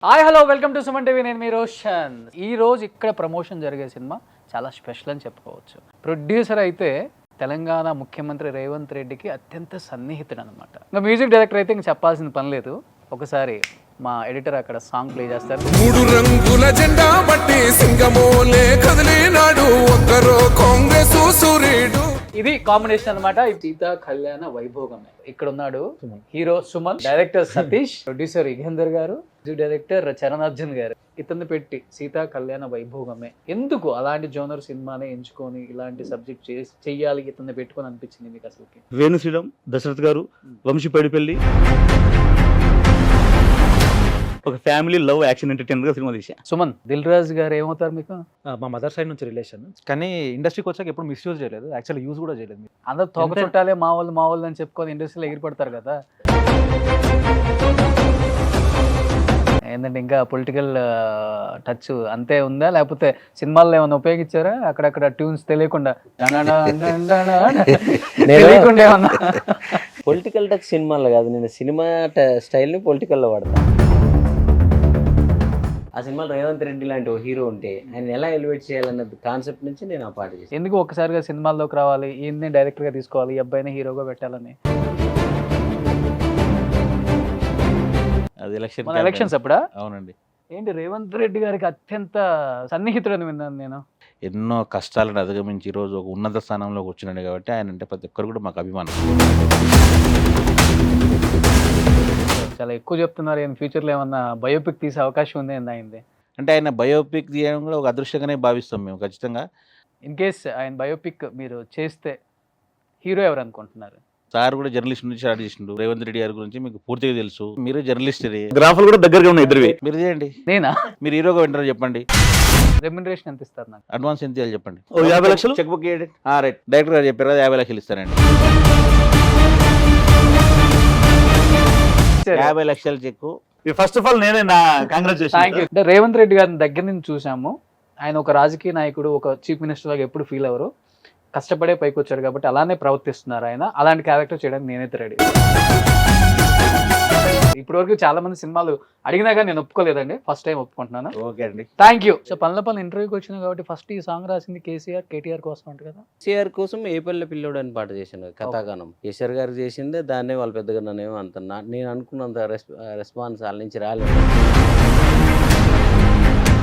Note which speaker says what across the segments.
Speaker 1: Hi hello welcome to Suman TV. నేను మీ రోషన్. ఈ రోజు ఇక్కడ ప్రమోషన్ జరిగే సినిమా చాలా స్పెషల్ అని చెప్పుకోవచ్చు. ప్రొడ్యూసర్ అయితే తెలంగాణ ముఖ్యమంత్రి రేవంత్ రెడ్డికి అత్యంత సన్నిహితుడు అనమాట. ఇంకా మ్యూజిక్ డైరెక్టర్ అయితే ఇంక చెప్పాల్సిన పని లేదు. ఒకసారి మా ఎడిటర్ అక్కడ సాంగ్ ప్లే చేస్తారు.
Speaker 2: మూడు రంగుల జెండా బట్టి సింగమోలే కదిలినాడు ఒక్కరో కాంగ్రెస్ సూర్యుడు.
Speaker 1: ఇది కాంబినేషన్ అనమాట. సీతా కళ్యాణ వైభోగమే. ఇక్కడ ఉన్నాడు hero Suman, director Satish, producer Yugender గారు, మ్యూజిక్ డైరెక్టర్ చరణార్జున్ గారు. ఇతన్ని పెట్టి సీతా కళ్యాణ వైభోగమే ఎందుకు అలాంటి జోనర్ సినిమానే ఎంచుకొని ఇలాంటి సబ్జెక్ట్ చెయ్యాలి ఇతన్ని పెట్టుకొని అనిపించింది మీకు అసలు?
Speaker 3: వేణు శ్రీరామ్, దశరథ్ గారు, వంశీ పైడిపల్లి, ఒక ఫ్యామిలీ లవ్ యాక్షన్ ఎంటర్టైనర్ గా సినిమా తీసా.
Speaker 1: సుమన్, దిల్ రాజు గారు ఏమవుతారు మీకు?
Speaker 4: మా మదర్ సైడ్ నుంచి రిలేషన్, కానీ ఇండస్ట్రీకి వచ్చాక ఎప్పుడు మిస్యూజ్ చేయలేదు, యాక్చువల్లీ యూజ్ కూడా చేయలేదు.
Speaker 1: అందరూ తోక చుట్టాలే మా వాళ్ళు అని చెప్పుకొని ఇండస్ట్రీలో ఎగిరిపడతారు కదా. ఏంటంటే ఇంకా పొలిటికల్ టచ్ అంతే ఉందా, లేకపోతే సినిమాల్లో ఏమైనా ఉపయోగించారా అక్కడక్కడ ట్యూన్స్ తెలియకుండా? తెలియకుండా ఏమన్నా?
Speaker 5: పొలిటికల్ టచ్ సినిమాలో కాదు, నేను సినిమా స్టైల్ని పొలిటికల్లో వాడతాను. ఆ సినిమాలో రేవంత్ రెడ్డి లాంటి ఓ హీరో ఉంటే ఆయన ఎలా ఎలివేట్ చేయాలన్న కాన్సెప్ట్ నుంచి నేను ఆ పాట చేశాను.
Speaker 1: ఎందుకు ఒక్కసారిగా సినిమాల్లోకి రావాలి, ఈయన్ని డైరెక్టర్గా తీసుకోవాలి, ఈ అబ్బాయిని హీరోగా పెట్టాలని?
Speaker 3: అది
Speaker 1: ఎలక్షన్స్ అప్పుడా?
Speaker 3: అవునండి.
Speaker 1: ఏంటి రేవంత్ రెడ్డి గారికి అత్యంత సన్నిహితుడని విన్నాను నేను.
Speaker 3: ఎన్నో కష్టాలను అధిగమించి ఈరోజు ఒక ఉన్నత స్థానంలోకి వచ్చినాడు కాబట్టి ఆయన అంటే ప్రతి ఒక్కరు కూడా మాకు అభిమానం.
Speaker 1: చాలా ఎక్కువ చెప్తున్నారు. ఏం ఫ్యూచర్లో ఏమన్నా బయోపిక్ తీసే అవకాశం ఉంది అయింది
Speaker 3: అంటే ఆయన బయోపిక్ తీయడం కూడా ఒక అదృష్టంగానే భావిస్తాం మేము ఖచ్చితంగా.
Speaker 1: ఇన్ కేస్ ఆయన బయోపిక్ మీరు చేస్తే హీరో ఎవరు అనుకుంటున్నారు?
Speaker 3: సార్ కూడా జర్నలిస్ట్ నుంచి స్టార్ట్ చేసిండు. రేవంత్ రెడ్డి గారి గురించి మీకు పూర్తిగా తెలుసు. మీరు జర్నలిస్ట్,
Speaker 4: గ్రాఫ్లు కూడా దగ్గరగా ఉన్నాయి ఇద్దరివి.
Speaker 3: మీరు చేయండి.
Speaker 1: నేనా?
Speaker 3: మీరు హీరోగా వింటారో చెప్పండి.
Speaker 1: రెమ్యునరేషన్ ఎంత ఇస్తారు నాకు?
Speaker 3: అడ్వాన్స్ ఎంత ఇవ్వాలి చెప్పండి.
Speaker 4: 50 లక్షలు
Speaker 3: చెక్ బుక్ రైట్. డైరెక్టర్ గారు చెప్పారు కదా 50 లక్షలు ఇస్తారండి. 50 లక్షల చెక్కు.
Speaker 4: ఫస్ట్ ఆఫ్ ఆల్ నేనే నా కంగ్రాచులేషన్.
Speaker 1: Thank you. అంటే రేవంత్ రెడ్డి గారిని దగ్గర నుంచి చూసాము. ఆయన ఒక రాజకీయ నాయకుడు, ఒక చీఫ్ మినిస్టర్ లాగా ఎప్పుడు ఫీల్ అవ్వరు. కష్టపడే పైకి వచ్చాడు కాబట్టి అలానే ప్రవర్తిస్తున్నారు ఆయన. అలాంటి క్యారెక్టర్ చేయడానికి నేనైతే రెడీ. ఇప్పటివరకు చాలా మంది సినిమాలు అడిగినా కానీ నేను ఒప్పుకోలేదండి. ఫస్ట్ టైం ఒప్పుకుంటున్నాను.
Speaker 3: ఓకే అండి,
Speaker 1: థ్యాంక్ యూ. సో పనుల ఇంటర్వ్యూకి వచ్చినా కాబట్టి ఫస్ట్ ఈ సాంగ్ రాసింది కేటీఆర్ కోసం అంట కదా.
Speaker 5: కేసీఆర్ కోసం ఏ పల్లె పిల్లోడు అని పాట చేశాను, కథాగానం. కేసీఆర్ గారు చేసిందే, దాన్నే వాళ్ళు పెద్దగా నన్నేమో అంత నేను అనుకున్నంత రెస్పాన్స్ వాళ్ళ నుంచి రాలేదు.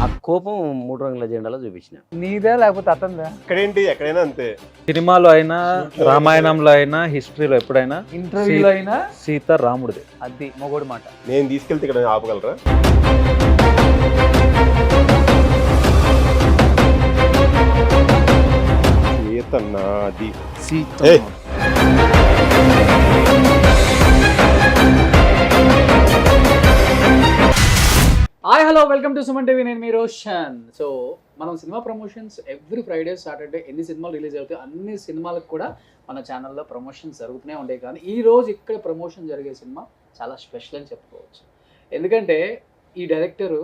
Speaker 5: ఆ కోపం 3 రంగుల జెండాలో చూపించిన.
Speaker 1: నీదే లేకపోతే అతనిదా?
Speaker 6: ఎక్కడేంటి ఎక్కడైనా అంతే.
Speaker 4: సినిమాలో అయినా, రామాయణంలో అయినా, హిస్టరీలో ఎప్పుడైనా
Speaker 1: ఇంటర్వ్యూలో అయినా
Speaker 4: సీత రాముడిదే.
Speaker 1: అది మొగోడు మాట.
Speaker 6: నేను తీసుకెళ్తే ఇక్కడ ఆపగలరా? ఏతన్నా అది ఏయ్!
Speaker 1: Hi hello welcome to Suman TV. నేను మీ రోషన్. సో మనం cinema promotions every Friday Saturday ఎన్ని సినిమాలు రిలీజ్ అవుతాయి అన్ని సినిమాలకు కూడా మన ఛానల్లో ప్రమోషన్స్ జరుగుతూనే ఉంటాయి. కానీ ఈ రోజు ఇక్కడ ప్రమోషన్ జరిగే సినిమా చాలా స్పెషల్ అని చెప్పుకోవచ్చు. ఎందుకంటే ఈ డైరెక్టరు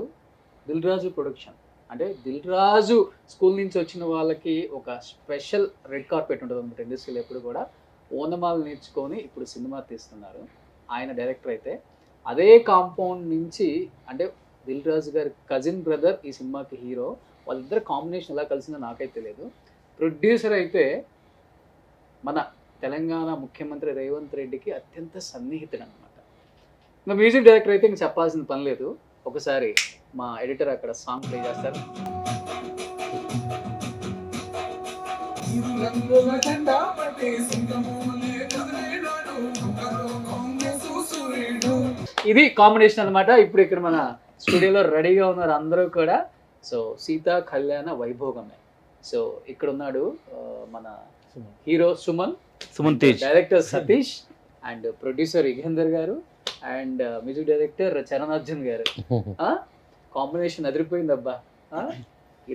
Speaker 1: దిల్ రాజు ప్రొడక్షన్. అంటే దిల్ రాజు స్కూల్ నుంచి వచ్చిన వాళ్ళకి ఒక స్పెషల్ రెడ్ కార్పెట్ ఉంటుంది అనమాట ఇండస్ట్రీలో. ఎప్పుడు కూడా ఓనమాలు నేర్చుకొని ఇప్పుడు సినిమా తీస్తున్నారు. ఆయన డైరెక్టర్ అయితే అదే కాంపౌండ్ నుంచి, అంటే దిల్ రాజు గారి కజిన్ బ్రదర్ ఈ సినిమాకి హీరో. వాళ్ళిద్దరు కాంబినేషన్ ఎలా కలిసిందో నాకైతే తెలియదు. ప్రొడ్యూసర్ అయితే మన తెలంగాణ ముఖ్యమంత్రి రేవంత్ రెడ్డికి అత్యంత సన్నిహితుడు అనమాట. ఇంకా మ్యూజిక్ డైరెక్టర్ అయితే ఇంక చెప్పాల్సిన పని లేదు. ఒకసారి మా ఎడిటర్ అక్కడ సాంగ్ ప్లే చేస్తారు. ఇది కాంబినేషన్ అనమాట. ఇప్పుడు ఇక్కడ మన స్టూడియోలో రెడీగా ఉన్నారు అందరూ కూడా. సో సీతా కళ్యాణ వైభోగమే. సో ఇక్కడ ఉన్నాడు మన hero Suman,
Speaker 3: Tej,
Speaker 1: director Satish, and producer Yugender గారు, అండ్ మ్యూజిక్ డైరెక్టర్ చరణార్జున్ గారు. కాంబినేషన్ అదిరిపోయింది అబ్బా.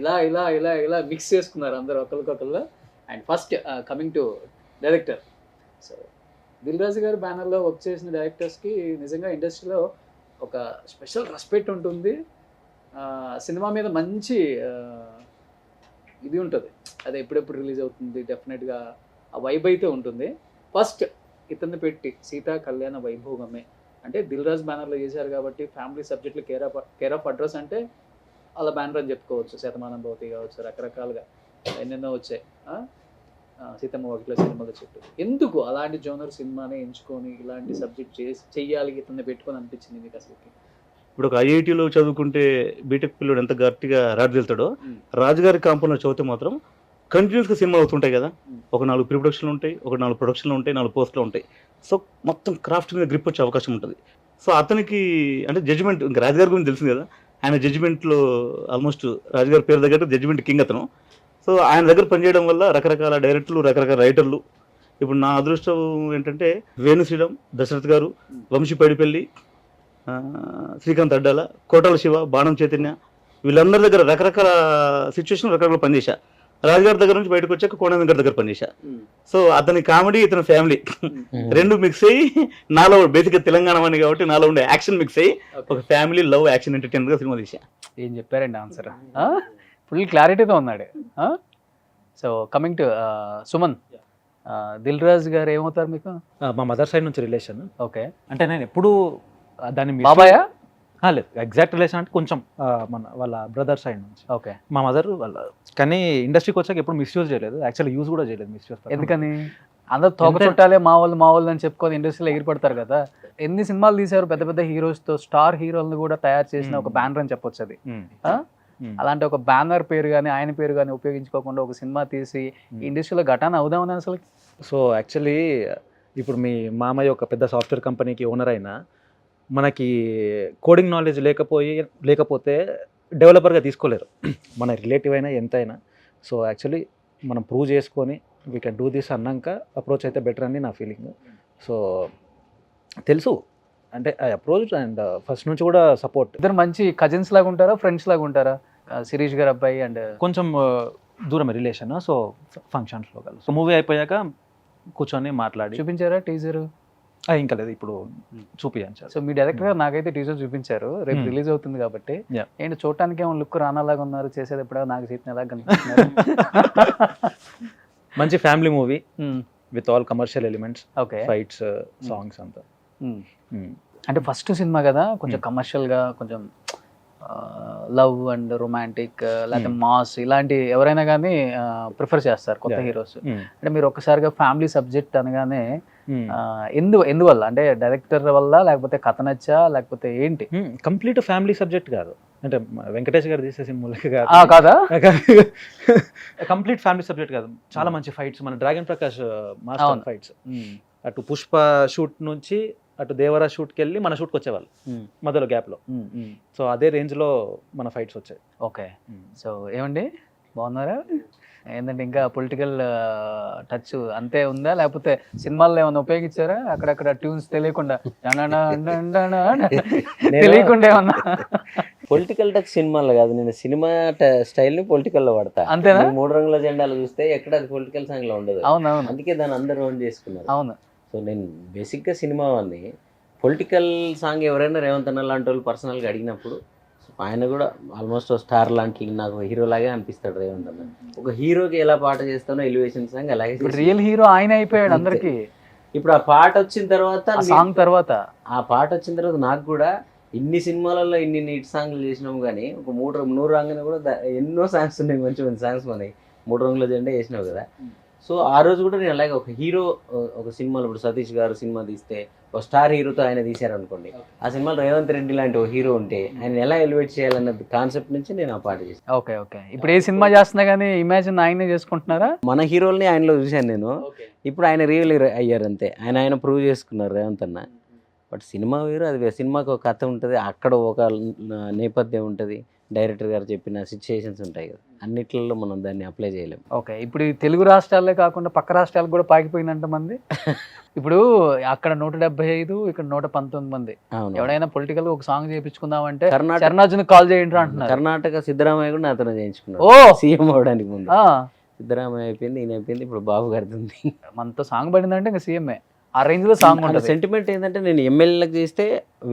Speaker 1: ఇలా ఇలా ఇలా ఇలా మిక్స్ చేసుకున్నారు అందరు ఒకరికొకరు. And first coming to director. So Dil Raju garu బ్యానర్లో వర్క్ చేసిన డైరెక్టర్స్కి నిజంగా ఇండస్ట్రీలో ఒక స్పెషల్ రెస్పెక్ట్ ఉంటుంది. సినిమా మీద మంచి ఇది ఉంటుంది. అది ఎప్పుడెప్పుడు రిలీజ్ అవుతుంది డెఫినెట్గా ఆ వైబ్ అయితే ఉంటుంది. ఫస్ట్ ఇతన్ని పెట్టి సీతా కళ్యాణ వైభోగమే అంటే దిల్ రాజు బ్యానర్లో చేశారు కాబట్టి ఫ్యామిలీ సబ్జెక్టులు కేర్ ఆఫ్ అడ్రస్ అంటే అలా బ్యానర్ అని చెప్పుకోవచ్చు. శతమానం భవతి కావచ్చు, రకరకాలుగా ఎన్నెన్నో వచ్చాయి. సీతమ్మ వాకిట్లో సినిమాల చుట్టూ ఎందుకు అలాంటి జోనర్ సినిమానే ఎంచుకొని ఇలాంటి సబ్జెక్ట్ చెయ్యాలి ఇతన్ని పెట్టుకొని అనిపించింది మీకు అసలు?
Speaker 7: ఇప్పుడు ఒక ఐఐటీలో చదువుకుంటే బీటెక్ పిల్లడు ఎంత గట్టిగా రాజు వెళ్తాడో, రాజుగారి కాంపౌండ్లో చదివితే మాత్రం కంటిన్యూస్గా సినిమాలు అవుతుంటాయి కదా. ఒక 4 ప్రీ ప్రొడక్షన్లు ఉంటాయి, ఒక 4 ప్రొడక్షన్లు ఉంటాయి, 4 పోస్టులు ఉంటాయి. సో మొత్తం క్రాఫ్ట్ మీద గ్రిప్ వచ్చే అవకాశం ఉంటుంది. సో అతనికి అంటే జడ్జిమెంట్, ఇంకా రాజుగారి గురించి తెలిసింది కదా, ఆయన జడ్జిమెంట్లో ఆల్మోస్ట్ రాజుగారి పేరు దగ్గర జడ్జిమెంట్ కింగ్ అతను. సో ఆయన దగ్గర పనిచేయడం వల్ల రకరకాల డైరెక్టర్లు, రకరకాల రైటర్లు. ఇప్పుడు నా అదృష్టం ఏంటంటే వేణు శ్రీరామ్, దశరథ్ గారు, వంశీ పైడిపల్లి, శ్రీకాంత్ అడ్డాల, కోటాల శివ, బాణం చైతన్య, వీళ్ళందరి దగ్గర రకరకాల సిచ్యువేషన్ రకరకాల పనిచేశా. రాజుగారి దగ్గర నుంచి బయటకు వచ్చాక కోణం గారి దగ్గర పనిచేశా. సో అతని కామెడీ, ఇతని ఫ్యామిలీ రెండు మిక్స్ అయ్యి నాలో బేసిక్గా తెలంగాణ వాడిని కాబట్టి నాలో ఉండే యాక్షన్ మిక్స్ అయ్యి ఒక ఫ్యామిలీ లవ్ యాక్షన్ ఎంటర్టైనర్గా సినిమా తీసా.
Speaker 1: ఏం చెప్పారండి ఆన్సర్, ఫుల్ క్లారిటీతో ఉన్నాడు. So coming to Suman, Dil Raju garu ఏమవుతారు మీకు?
Speaker 4: మా మదర్ సైడ్ నుంచి రిలేషన్.
Speaker 1: ఓకే,
Speaker 4: అంటే నేను ఎప్పుడు దాన్ని
Speaker 1: బాబాయా?
Speaker 4: లేదు, ఎగ్జాక్ట్ రిలేషన్ అంటే కొంచెం మన వాళ్ళ బ్రదర్ సైడ్ నుంచి.
Speaker 1: ఓకే,
Speaker 4: మా మదర్ వాళ్ళ, కానీ ఇండస్ట్రీకి వచ్చాక ఎప్పుడు మిస్యూజ్ చేయలేదు, యాక్చువల్లీ యూజ్ కూడా చేయలేదు. మిస్యూజ్
Speaker 1: ఎందుకని? అందరు తోక చుట్టాలే మా వాళ్ళు అని చెప్పుకొని ఇండస్ట్రీలో ఎగిరిపడతారు కదా. ఎన్ని సినిమాలు తీశారు పెద్ద పెద్ద హీరోస్తో, స్టార్ హీరోలను కూడా తయారు చేసిన ఒక బ్యానర్ అని చెప్పొచ్చు అది. అలాంటి ఒక బ్యానర్ పేరు కానీ ఆయన పేరు కానీ ఉపయోగించుకోకుండా ఒక సినిమా తీసి ఇండస్ట్రీలో ఘటన అవుదామని అసలు.
Speaker 4: సో యాక్చువల్లీ ఇప్పుడు మీ మామయ్య ఒక పెద్ద సాఫ్ట్వేర్ కంపెనీకి ఓనర్ అయినా మనకి కోడింగ్ నాలెడ్జ్ లేకపోతే డెవలపర్గా తీసుకోలేరు, మన రిలేటివ్ అయినా ఎంతైనా. సో యాక్చువల్లీ మనం ప్రూవ్ చేసుకొని వీ కెన్ డూ దిస్ అన్నాక అప్రోచ్ అయితే బెటర్ అని నా ఫీలింగ్. సో తెలుసు అంటే ఐ అప్రోచ్ అండ్ ఫస్ట్ నుంచి కూడా సపోర్ట్.
Speaker 1: ఇద్దరు మంచి కజిన్స్ లాగా ఉంటారా, ఫ్రెండ్స్ లాగా ఉంటారా? శిరీష్ గారు అబ్బాయి అండ్
Speaker 4: కొంచెం దూరం రిలేషన్. సో ఫంక్షన్స్లో కలిసి, సో మూవీ అయిపోయాక కూర్చొని మాట్లాడి.
Speaker 1: చూపించారా టీజర్?
Speaker 4: ఇంకా లేదు, ఇప్పుడు చూపించారు.
Speaker 1: సో మీ డైరెక్టర్ గారు నాకైతే టీజర్ చూపించారు, రేపు రిలీజ్ అవుతుంది కాబట్టి. ఏంటి చూడటానికి ఏమో లుక్ రానాలాగా ఉన్నారు, చేసేది ఎప్పుడో నాకు చెప్పిన ఎలా కనిపిస్తున్నారు?
Speaker 4: మంచి family movie with all commercial elements,
Speaker 1: okay,
Speaker 4: fights, songs అంతా.
Speaker 1: అంటే ఫస్ట్ సినిమా కదా, కొంచెం కమర్షియల్గా, కొంచెం లవ్ అండ్ రొమాంటిక్ లేకపోతే మాస్ ఇలాంటి ఎవరైనా కానీ ప్రిఫర్ చేస్తారు కొత్త హీరోస్. అంటే మీరు ఒక్కసారిగా ఫ్యామిలీ సబ్జెక్ట్ అనగానే ఎందువల్ల? అంటే డైరెక్టర్ వల్ల, లేకపోతే కథ నచ్చా, లేకపోతే ఏంటి?
Speaker 4: కంప్లీట్ ఫ్యామిలీ సబ్జెక్ట్ కాదు, అంటే వెంకటేష్ గారు తీసే సినిమాలకి
Speaker 1: కాదా,
Speaker 4: కంప్లీట్ ఫ్యామిలీ సబ్జెక్ట్ కాదు. చాలా మంచి ఫైట్స్, మన డ్రాగన్ ప్రకాష్ మాస్టర్ ఫైట్స్. అటు పుష్ప షూట్ నుంచి అటు దేవరా షూట్కి వెళ్ళి మన షూట్కి వచ్చేవాళ్ళు మధ్యలో గ్యాప్లో. సో అదే రేంజ్లో మన ఫైట్స్ వచ్చాయి.
Speaker 1: ఓకే, సో ఏమండి బాగున్నారా? ఏంటంటే ఇంకా పొలిటికల్ టచ్ అంతే ఉందా, లేకపోతే సినిమాల్లో ఏమైనా ఉపయోగించారా అక్కడక్కడ ట్యూన్స్ తెలియకుండా తెలియకుండా ఏమన్నా?
Speaker 5: పొలిటికల్ టచ్ సినిమాలో కాదు, నేను సినిమా స్టైల్ని పొలిటికల్లో వాడతా.
Speaker 1: అంతేనా?
Speaker 5: 3 రంగుల జెండాలు చూస్తే ఎక్కడ అది పొలిటికల్ సాంగ్లో ఉండదు.
Speaker 1: అవునవును,
Speaker 5: అందుకే దాన్ని అందరూ ఓన్ చేసుకున్నారు.
Speaker 1: అవును.
Speaker 5: సో నేను బేసిక్గా సినిమా వాడిని. పొలిటికల్ సాంగ్ ఎవరైనా రేవంత్ అన్న లాంటి వాళ్ళు పర్సనల్గా అడిగినప్పుడు ఆయన కూడా ఆల్మోస్ట్ స్టార్ లాంటి నాకు హీరో లాగే అనిపిస్తాడు రేవంత్ అన్న. ఒక హీరోకి ఎలా పాట చేస్తానో ఎలివేషన్ సాంగ్ అలాగే.
Speaker 1: రియల్ హీరో ఆయన అయిపోయాడు అందరికి.
Speaker 5: ఇప్పుడు ఆ పాట వచ్చిన తర్వాత,
Speaker 1: సాంగ్ తర్వాత,
Speaker 5: ఆ పాట వచ్చిన తర్వాత నాకు కూడా ఇన్ని సినిమాలలో ఇన్ని నీట్ సాంగ్లు చేసినాము, కానీ ఒక 3 రంగులు కూడా ఎన్నో సాంగ్స్ ఉన్నాయి, మంచి మంచి సాంగ్స్ మనకి. 3 రంగుల జెండా వేసినావు కదా. సో ఆ రోజు కూడా నేను అలాగే ఒక హీరో, ఒక సినిమాలో ఇప్పుడు సతీష్ గారు సినిమా తీస్తే ఒక స్టార్ హీరోతో ఆయన తీశారనుకోండి, ఆ సినిమాలో రేవంత్ రెడ్డి లాంటి ఒక హీరో ఉంటే ఆయన ఎలా ఎలివేట్ చేయాలన్న కాన్సెప్ట్ నుంచి నేను ఆ పాట చేశాను.
Speaker 1: Okay okay. ఇప్పుడు ఏ సినిమా చేస్తున్నా కానీ ఇమాజిన్ ఆయనే చేసుకుంటున్నారా?
Speaker 5: మన హీరోల్ని ఆయనలో చూశాను నేను. ఇప్పుడు ఆయన రియల్ అయ్యారు అంతే, ఆయన ప్రూవ్ చేసుకున్నారు రేవంత్ అన్న. బట్ సినిమా వేరు, అది సినిమాకి ఒక కథ ఉంటుంది, అక్కడ ఒక నేపథ్యం ఉంటుంది, డైరెక్టర్ గారు చెప్పిన సిచ్యుయేషన్స్ ఉంటాయి కదా, అన్నిట్లలో మనం దాన్ని అప్లై చేయలేము.
Speaker 1: ఓకే, ఇప్పుడు ఈ తెలుగు రాష్ట్రాలే కాకుండా పక్క రాష్ట్రాలకు కూడా పాకిపోయిందంట మంది. ఇప్పుడు అక్కడ 175, ఇక్కడ 119 మంది. ఎవడైనా పొలిటికల్ ఒక సాంగ్ చేయించుకుందామంటే కర్ణాటక కాల్ చేయండి అంటున్నారు.
Speaker 5: కర్ణాటక సిద్ధరామయ్య కూడా నాతో చేయించుకున్నాడు. సీఎం అవడానికి ముందు సిద్ధరామయ్య అయిపోయింది, ఈయన అయిపోయింది, ఇప్పుడు బాబు గారిది ఉంది.
Speaker 1: మనతో సాంగ్ పడిందంటే ఇంకా సీఎంఏ. ఆ రేంజ్ లో సాంగ్
Speaker 5: అంటే
Speaker 1: ఉంటుంది.
Speaker 5: సెంటిమెంట్ ఏంటంటే నేను ఎమ్మెల్యేలకు చేస్తే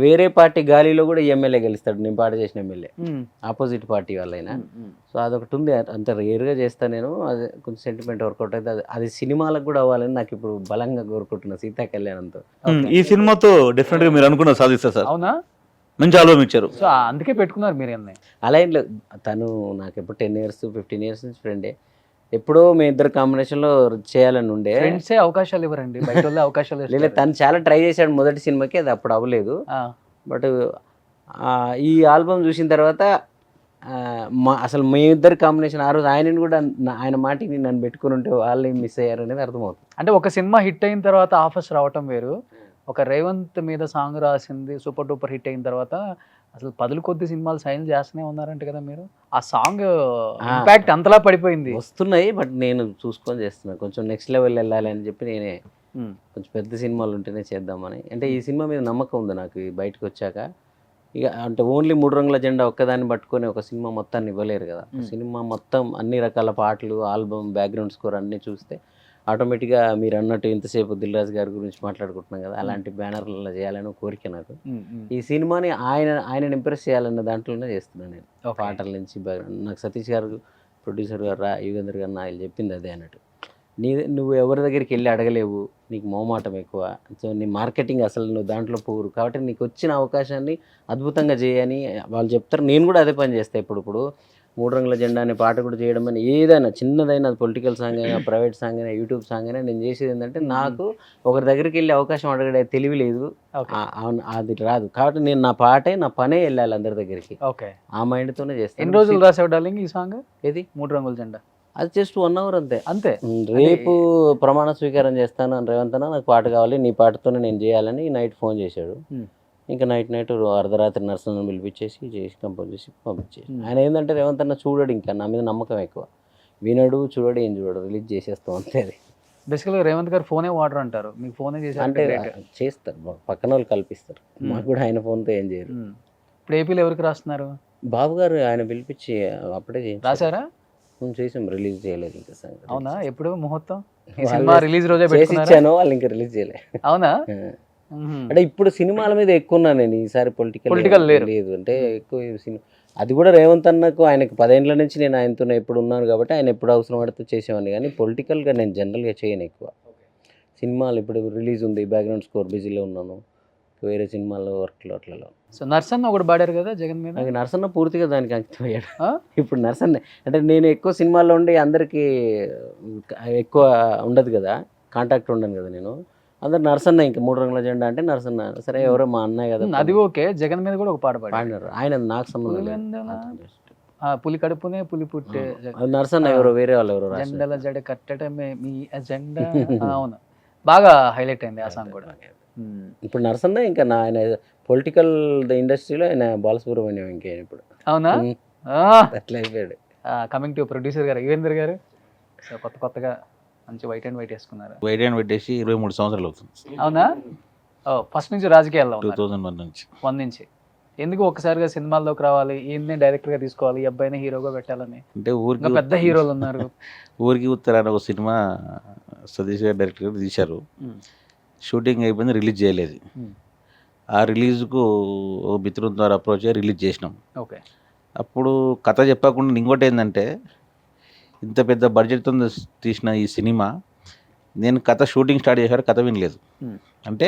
Speaker 5: వేరే పార్టీ గాలిలో కూడా ఎమ్మెల్యే గెలుస్తాడు, నేను పాట చేసిన ఎమ్మెల్యే ఆపోజిట్ పార్టీ వాళ్ళైనా. సో అదొకటి ఉంది, అంత రేర్గా చేస్తాను నేను. అది కొంచెం సెంటిమెంట్ వర్కౌట్ అయితే అది సినిమాలకు కూడా అవ్వాలని నాకు ఇప్పుడు బలంగా కోరుకుంటున్నా సీతా కళ్యాణంతో.
Speaker 7: ఈ సినిమాతో డెఫినెట్గా మీరు అనుకున్న సాధిస్తారు సార్.
Speaker 1: అవునా?
Speaker 7: మంచి ఆల్బమ్ ఇచ్చారు.
Speaker 1: సో అందుకే పెట్టుకున్నారు మీరు అన్నీ.
Speaker 5: అలా ఏం లేదు, తను నాకు ఎప్పుడు 10 years 15 years నుంచి ఫ్రెండే. ఎప్పుడో మీ ఇద్దరు కాంబినేషన్లో చేయాలని ఉండే.
Speaker 1: ఫ్రెండ్సే అవకాశాలు ఇవ్వరండి, బయట వాళ్ళే అవకాశాలు
Speaker 5: లేదు,
Speaker 1: ఇస్తారు.
Speaker 5: తను చాలా ట్రై చేశాడు మొదటి సినిమాకి, అది అప్పుడు అవ్వలేదు.
Speaker 1: ఆ,
Speaker 5: బట్ ఈ ఆల్బమ్ చూసిన తర్వాత అసలు మీ ఇద్దరు కాంబినేషన్ ఆ రోజు ఆయనని కూడా ఆయన మాటిని నన్ను పెట్టుకుని ఉంటే వాళ్ళు మిస్ అయ్యారు అనేది అర్థమవుతుంది.
Speaker 1: అంటే ఒక సినిమా హిట్ అయిన తర్వాత ఆఫర్స్ రావటం వేరు, ఒక రేవంత్ మీద సాంగ్ రాసింది సూపర్ డూపర్ హిట్ అయిన తర్వాత అసలు 10 కొద్ది సినిమాలు సైన్ చేస్తూనే ఉన్నారంట కదా మీరు. ఆ సాంగ్ ఇంపాక్ట్ అంతలా పడిపోయింది.
Speaker 5: వస్తున్నాయి, బట్ నేను చూసుకొని చేస్తున్నాను. కొంచెం నెక్స్ట్ లెవెల్ వెళ్ళాలి అని చెప్పి నేనే కొంచెం పెద్ద సినిమాలు ఉంటేనే చేద్దామని. అంటే ఈ సినిమా మీద నమ్మకం ఉంది నాకు బయటకు వచ్చాక. ఇక అంటే ఓన్లీ 3 రంగుల జెండా ఒక్కదాన్ని పట్టుకొని ఒక సినిమా మొత్తాన్ని ఇవ్వలేరు కదా. సినిమా మొత్తం అన్ని రకాల పాటలు, ఆల్బమ్, బ్యాక్గ్రౌండ్ స్కోర్ అన్నీ చూస్తే ఆటోమేటిక్గా మీరు అన్నట్టు ఇంతసేపు దిల్ రాజు గారి గురించి మాట్లాడుకుంటున్నాం కదా, అలాంటి బ్యానర్లలో చేయాలని కోరిక నాకు. ఈ సినిమాని ఆయనని ఇంప్రెస్ చేయాలన్న దాంట్లోనే చేస్తున్నాను నేను. పాటల నుంచి నాకు సతీష్ గారు, ప్రొడ్యూసర్ గారు, యుగేంద్ర గారు ఆయన చెప్పింది అదే అన్నట్టు. నువ్వు ఎవరి దగ్గరికి వెళ్ళి అడగలేవు, నీకు మోమాటం ఎక్కువ, సో నీ మార్కెటింగ్ అసలు నువ్వు దాంట్లో పోరు, కాబట్టి నీకు వచ్చిన అవకాశాన్ని అద్భుతంగా చేయని వాళ్ళు చెప్తారు. నేను కూడా అదే పని చేస్తాను. ఇప్పుడు 3 రంగుల జెండా అనే పాట కూడా చేయడం అని ఏదైనా చిన్నదైనా, పొలిటికల్ సాంగ్ అయినా, ప్రైవేట్ సాంగ్ అయినా, యూట్యూబ్ సాంగ్ అయినా, నేను చేసేది ఏంటంటే నాకు ఒకరి దగ్గరికి వెళ్ళి అవకాశం అడగడే తెలివి లేదు, అది రాదు. కాబట్టి నేను నా పనే వెళ్ళాలి అందరి దగ్గరికి.
Speaker 1: ఓకే,
Speaker 5: ఆ మైండ్తోనే చేస్తాను.
Speaker 1: ఎన్ని రోజులు రాసావు డార్లింగ్ ఈ సాంగ్?
Speaker 5: ఏది
Speaker 1: 3 రంగుల జెండా?
Speaker 5: అది జస్ట్ 1 hour అంతే.
Speaker 1: అంతే.
Speaker 5: రేపు ప్రమాణ స్వీకారం చేస్తాను అని రేవంత్ అన్న, నాకు పాట కావాలి, నీ పాటతోనే నేను చేయాలని నైట్ ఫోన్ చేశాడు. ఇంకా నైట్ అర్ధరాత్రి నర్సను పిలిపించేసి చేసి కంపోజ్ చేసి పంపించేసి. ఆయన ఏంటంటే రేవంత్ అన్న చూడడు, ఇంకా నా మీద నమ్మకం ఎక్కువ, వినడు, చూడడు, ఏం చూడడు, రిలీజ్ చేసేస్తాం అంతే. అది
Speaker 1: బేసికల్గా రేవంత్ గారు ఫోనే వాడరు అంటారు, మీకు ఫోనే చేశారు
Speaker 5: అంటే చేస్తారు, పక్కన వాళ్ళు కల్పిస్తారు, మాకు కూడా ఆయన ఫోన్తో ఏం చేయరు.
Speaker 1: ఇప్పుడు ఏపీలో ఎవరికి రాస్తున్నారు?
Speaker 5: బాబు గారు ఆయన పిలిపించి అప్పుడే
Speaker 1: రాశారా?
Speaker 5: చేసాం, రిలీజ్ చేయలేదు ఇంకా.
Speaker 1: అవునా? ఎప్పుడు ముహూర్తం? సినిమా రిలీజ్ రోజే
Speaker 5: ఇచ్చాను, వాళ్ళు ఇంకా రిలీజ్ చేయలేదు.
Speaker 1: అవునా?
Speaker 5: అంటే ఇప్పుడు సినిమాల మీద ఎక్కువ ఉన్నాను నేను, ఈసారి పొలిటికల్ లేదు. అంటే ఎక్కువ సినిమా, అది కూడా రేవంత్ అన్నకు ఆయనకు 10 ఏళ్ల నుంచి నేను ఆయనతో ఎప్పుడు ఉన్నాను కాబట్టి ఆయన ఎప్పుడు అవసరం పడితే చేసేవాడిని. కానీ పొలిటికల్గా నేను జనరల్గా చేయను ఎక్కువ. సినిమాలు ఇప్పుడు రిలీజ్ ఉంది, బ్యాక్గ్రౌండ్ స్కోర్ బిజీలో ఉన్నాను, వేరే సినిమాల్లో వర్క్లో అట్లా.
Speaker 1: సో నర్సన్న ఒకటి పాడారు కదా జగన్ మీద?
Speaker 5: నాకు నర్సన్న పూర్తిగా దానికి అంకితం అయ్యాడు. ఇప్పుడు నర్సన్న అంటే నేను ఎక్కువ సినిమాల్లో ఉండి అందరికీ ఎక్కువ ఉండదు కదా, కాంటాక్ట్ ఉండను కదా నేను. అందరు నర్సన్న, ఇంకా 3 రంగుల జెండా అంటే నర్సన్న, సరే ఎవరో మా అన్నయ్య కదా.
Speaker 1: అది ఓకే, జగన్ మీద కూడా ఒక పాట
Speaker 5: పాడినారు ఆయన, నాకు సంబంధం లేదు.
Speaker 1: పులి కడుపునే పులి పుట్టే
Speaker 5: నర్సన్న ఎవరో వేరే వాళ్ళు ఎవరో
Speaker 1: జెండల జడ కట్టడమే మీ అజెండా. అవును, బాగా హైలైట్ అయింది ఆ సాంగ్ కూడా.
Speaker 5: ఇప్పుడు నర్సన్న ఇంకా ఆయన పొలిటికల్ ఇండస్ట్రీలో ఆయన బాలసుబ్రహ్మణ్యం ఇంకేం ఇప్పుడు.
Speaker 1: అవునా?
Speaker 5: అట్లా అయిపోయాడు.
Speaker 1: కమింగ్ టు ప్రొడ్యూసర్ గారు యుగేంద్ర గారు, సో కొత్తగా మంచి వైట్ అండ్ వైట్ వేసుకున్నారు.
Speaker 3: వైట్ అండ్ పెట్టేసి 23 సంవత్సరాలు అవుతుంది.
Speaker 1: అవునా? ఫస్ట్ నుంచి రాజకీయాల్లో
Speaker 3: 2001 నుంచి.
Speaker 1: 1 నుంచి ఎందుకు ఒక్కసారిగా సినిమాల్లోకి రావాలి, ఈయన్నే డైరెక్టర్గా తీసుకోవాలి, ఈ అబ్బాయిని హీరోగా పెట్టాలని?
Speaker 3: అంటే ఊరికి
Speaker 1: పెద్ద హీరోలు ఉన్నారు.
Speaker 3: ఊరికి ఉత్తరాన ఒక సినిమా సతీష్ గారు డైరెక్టర్ గారు తీశారు, షూటింగ్ అయిపోయింది, రిలీజ్ చేయలేదు. ఆ రిలీజ్కు ఓ మిత్రుల ద్వారా అప్రోచ్ అయ్యి రిలీజ్ చేసినాం.
Speaker 1: ఓకే.
Speaker 3: అప్పుడు కథ చెప్పకుండా ఇంకోటి ఏంటంటే, ఇంత పెద్ద బడ్జెట్తో తీసిన ఈ సినిమా నేను కథ షూటింగ్ స్టార్ట్ చేశారు, కథ వినలేదు. అంటే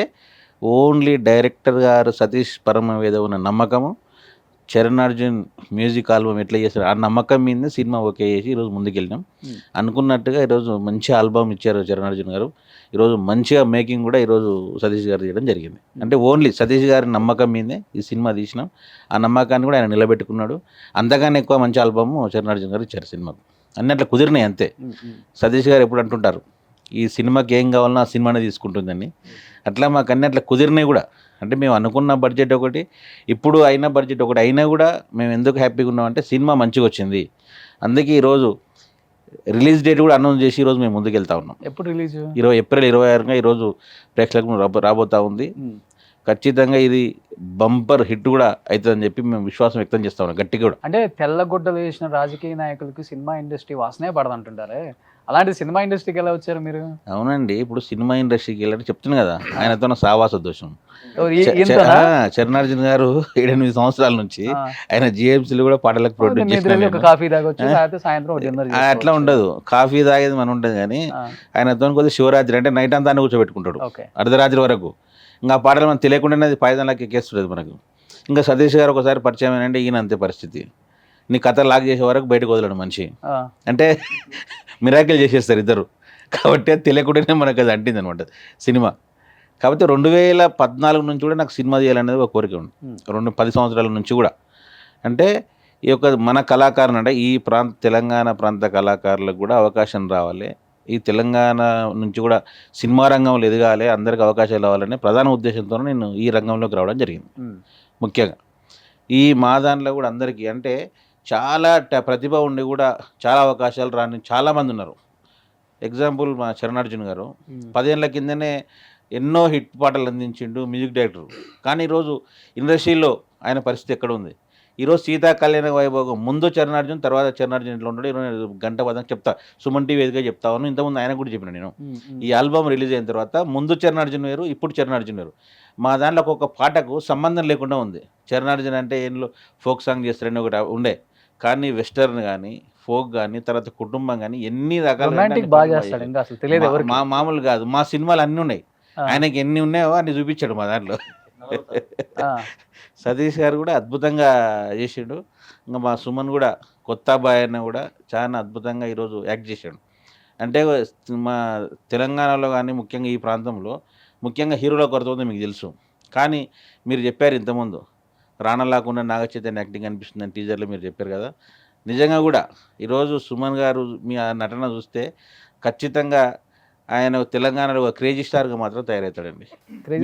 Speaker 3: ఓన్లీ డైరెక్టర్ గారు సతీష్ పరమవేద ఉన్న నమ్మకము, చరణ్ అర్జున్ మ్యూజిక్ ఆల్బమ్ ఎట్లా చేశారు ఆ నమ్మకం మీద సినిమా ఓకే చేసి ఈరోజు ముందుకెళ్ళినాం. అనుకున్నట్టుగా ఈరోజు మంచి ఆల్బమ్ ఇచ్చారు చరణ్ అర్జున్ గారు. ఈరోజు మంచిగా మేకింగ్ కూడా ఈరోజు సతీష్ గారు చేయడం జరిగింది. అంటే ఓన్లీ సతీష్ గారి నమ్మకం మీదే ఈ సినిమా తీసినాం. ఆ నమ్మకాన్ని కూడా ఆయన నిలబెట్టుకున్నాడు. అంతగానే ఎక్కువ మంచి ఆల్బమ్ చరణ్ అర్జున్ గారు ఇచ్చారు సినిమాకు. అన్నీ అట్లా కుదిరినాయి అంతే. సతీష్ గారు ఎప్పుడు అంటుంటారు ఈ సినిమాకి ఏం కావాలన్నా ఆ సినిమానే తీసుకుంటుందని. అట్లా మాకు అన్నీ అట్లా కుదిరినాయి కూడా. అంటే మేము అనుకున్న బడ్జెట్ ఒకటి, ఇప్పుడు అయిన బడ్జెట్ ఒకటి అయినా కూడా మేము ఎందుకు హ్యాపీగా ఉన్నామంటే సినిమా మంచిగా వచ్చింది. అందుకే ఈరోజు రిలీజ్ డేట్ కూడా అనౌన్స్ చేసి ఈరోజు మేము ముందుకు వెళ్తా ఉన్నాం.
Speaker 1: ఎప్పుడు రిలీజ్?
Speaker 3: ఏప్రిల్ 26న ఈరోజు ప్రేక్షకులకు రాబోతా ఉంది. ఖచ్చితంగా ఇది బంపర్ హిట్ కూడా అవుతుందని చెప్పి మేము విశ్వాసం వ్యక్తం చేస్తా ఉన్నాం గట్టిగా కూడా.
Speaker 1: అంటే తెల్లగుడ్డలు వేసిన రాజకీయ నాయకులకి సినిమా ఇండస్ట్రీ వాసనే పడదంటుంటారే, అలాంటి సినిమా ఇండస్ట్రీకి ఎలా వచ్చారు మీరు?
Speaker 3: అవునండి, ఇప్పుడు సినిమా ఇండస్ట్రీకి వెళ్ళి చెప్తున్నాను కదా, ఆయనతో సావాస దోషం. చరణార్జున్ గారు 7-8 సంవత్సరాల నుంచి ఆయన జిఎంసీలు కూడా పాటలకు ప్రొడ్యూస్ చేసిన
Speaker 1: ఒక కాఫీ తాగొచ్చు, లేకపోతే సాయంత్రం డిన్నర్
Speaker 3: అట్లా ఉండదు, కాఫీ తాగేది మనం ఉంటుంది కానీ ఆయనతో కొద్దిగా శివరాత్రి అంటే నైట్ అంతా కూర్చోబెట్టుకుంటాడు అర్ధరాత్రి వరకు. ఇంకా ఆ పాటలు మనం తెలియకుండానే అది పాయిదానికి ఎక్కేస్తుంటుంది మనకు. ఇంకా సతీష్ గారు ఒకసారి పరిచయం ఏంటంటే ఈయన అంతే పరిస్థితి, నీ కథ లాక్ చేసే వరకు బయటకు వదలడు మనిషి, అంటే మిరాకిల్ చేసేస్తారు ఇద్దరు. కాబట్టి అది తెలియకుండానే మనకు అది అంటింది అనమాట సినిమా. కాబట్టి 2014 నుంచి కూడా నాకు సినిమా చేయాలనేది ఒక కోరిక ఉంది, 10 సంవత్సరాల నుంచి కూడా. అంటే ఈ యొక్క మన కళాకారులు అంటే ఈ తెలంగాణ ప్రాంత కళాకారులకు కూడా అవకాశం రావాలి, ఈ తెలంగాణ నుంచి కూడా సినిమా రంగంలో ఎదగాలి, అందరికి అవకాశాలు రావాలనే ప్రధాన ఉద్దేశంతో నేను ఈ రంగంలోకి రావడం జరిగింది. ముఖ్యంగా ఈ మా దాంట్లో కూడా అందరికీ అంటే చాలా ప్రతిభ ఉండి కూడా చాలా అవకాశాలు రాని చాలామంది ఉన్నారు. ఎగ్జాంపుల్ మా చరణార్జున్ గారు 10 ఏళ్ళ కిందనే ఎన్నో హిట్ పాటలు అందించిండు, మ్యూజిక్ డైరెక్టర్. కానీ ఈరోజు ఇండస్ట్రీలో ఆయన పరిస్థితి ఎక్కడ ఉంది? ఈరోజు సీతా కళ్యాణ వైభోగం ముందు చరణార్జున్, తర్వాత చరణార్జున్ ఇంట్లో ఉంటాడు. 20 గంట పదంగా చెప్తా, సుమన్ టీవీ వేదికగా చెప్తా ఉన్నాను. ఇంతకుముందు ఆయన కూడా చెప్పిన నేను, ఈ ఆల్బమ్ రిలీజ్ అయిన తర్వాత ముందు చరణార్జున్ వేరు, ఇప్పుడు చరణార్జున్ వేరు. మా దాంట్లో ఒక్కొక్క పాటకు సంబంధం లేకుండా ఉంది. చరణార్జున్ అంటే ఏంలో ఫోక్ సాంగ్ చేస్తారని ఒకటి ఉండే, కానీ వెస్టర్న్ కానీ ఫోక్ కానీ తర్వాత కుటుంబం కానీ ఎన్ని రకాల మామూలు కాదు. మా సినిమాలు అన్నీ ఉన్నాయి, ఆయనకి ఎన్ని ఉన్నాయో అన్ని చూపించాడు మా దాంట్లో. సతీష్ గారు కూడా అద్భుతంగా చేసాడు. ఇంకా మా సుమన్ కూడా కొత్త అబ్బాయి అయినా కూడా చాలా అద్భుతంగా ఈరోజు యాక్ట్ చేశాడు. అంటే మా తెలంగాణలో కానీ ముఖ్యంగా ఈ ప్రాంతంలో ముఖ్యంగా హీరోల కొరత ఉంది మీకు తెలుసు. కానీ మీరు చెప్పారు ఇంతకుముందు రాణలాకుండా నాగచైతన్య యాక్టింగ్ అనిపిస్తుందని టీజర్లో మీరు చెప్పారు కదా. నిజంగా కూడా ఈరోజు సుమన్ గారు మీ నటన చూస్తే ఖచ్చితంగా ఆయన తెలంగాణలో ఒక క్రేజీ స్టార్గా మాత్రం తయారవుతాడండి.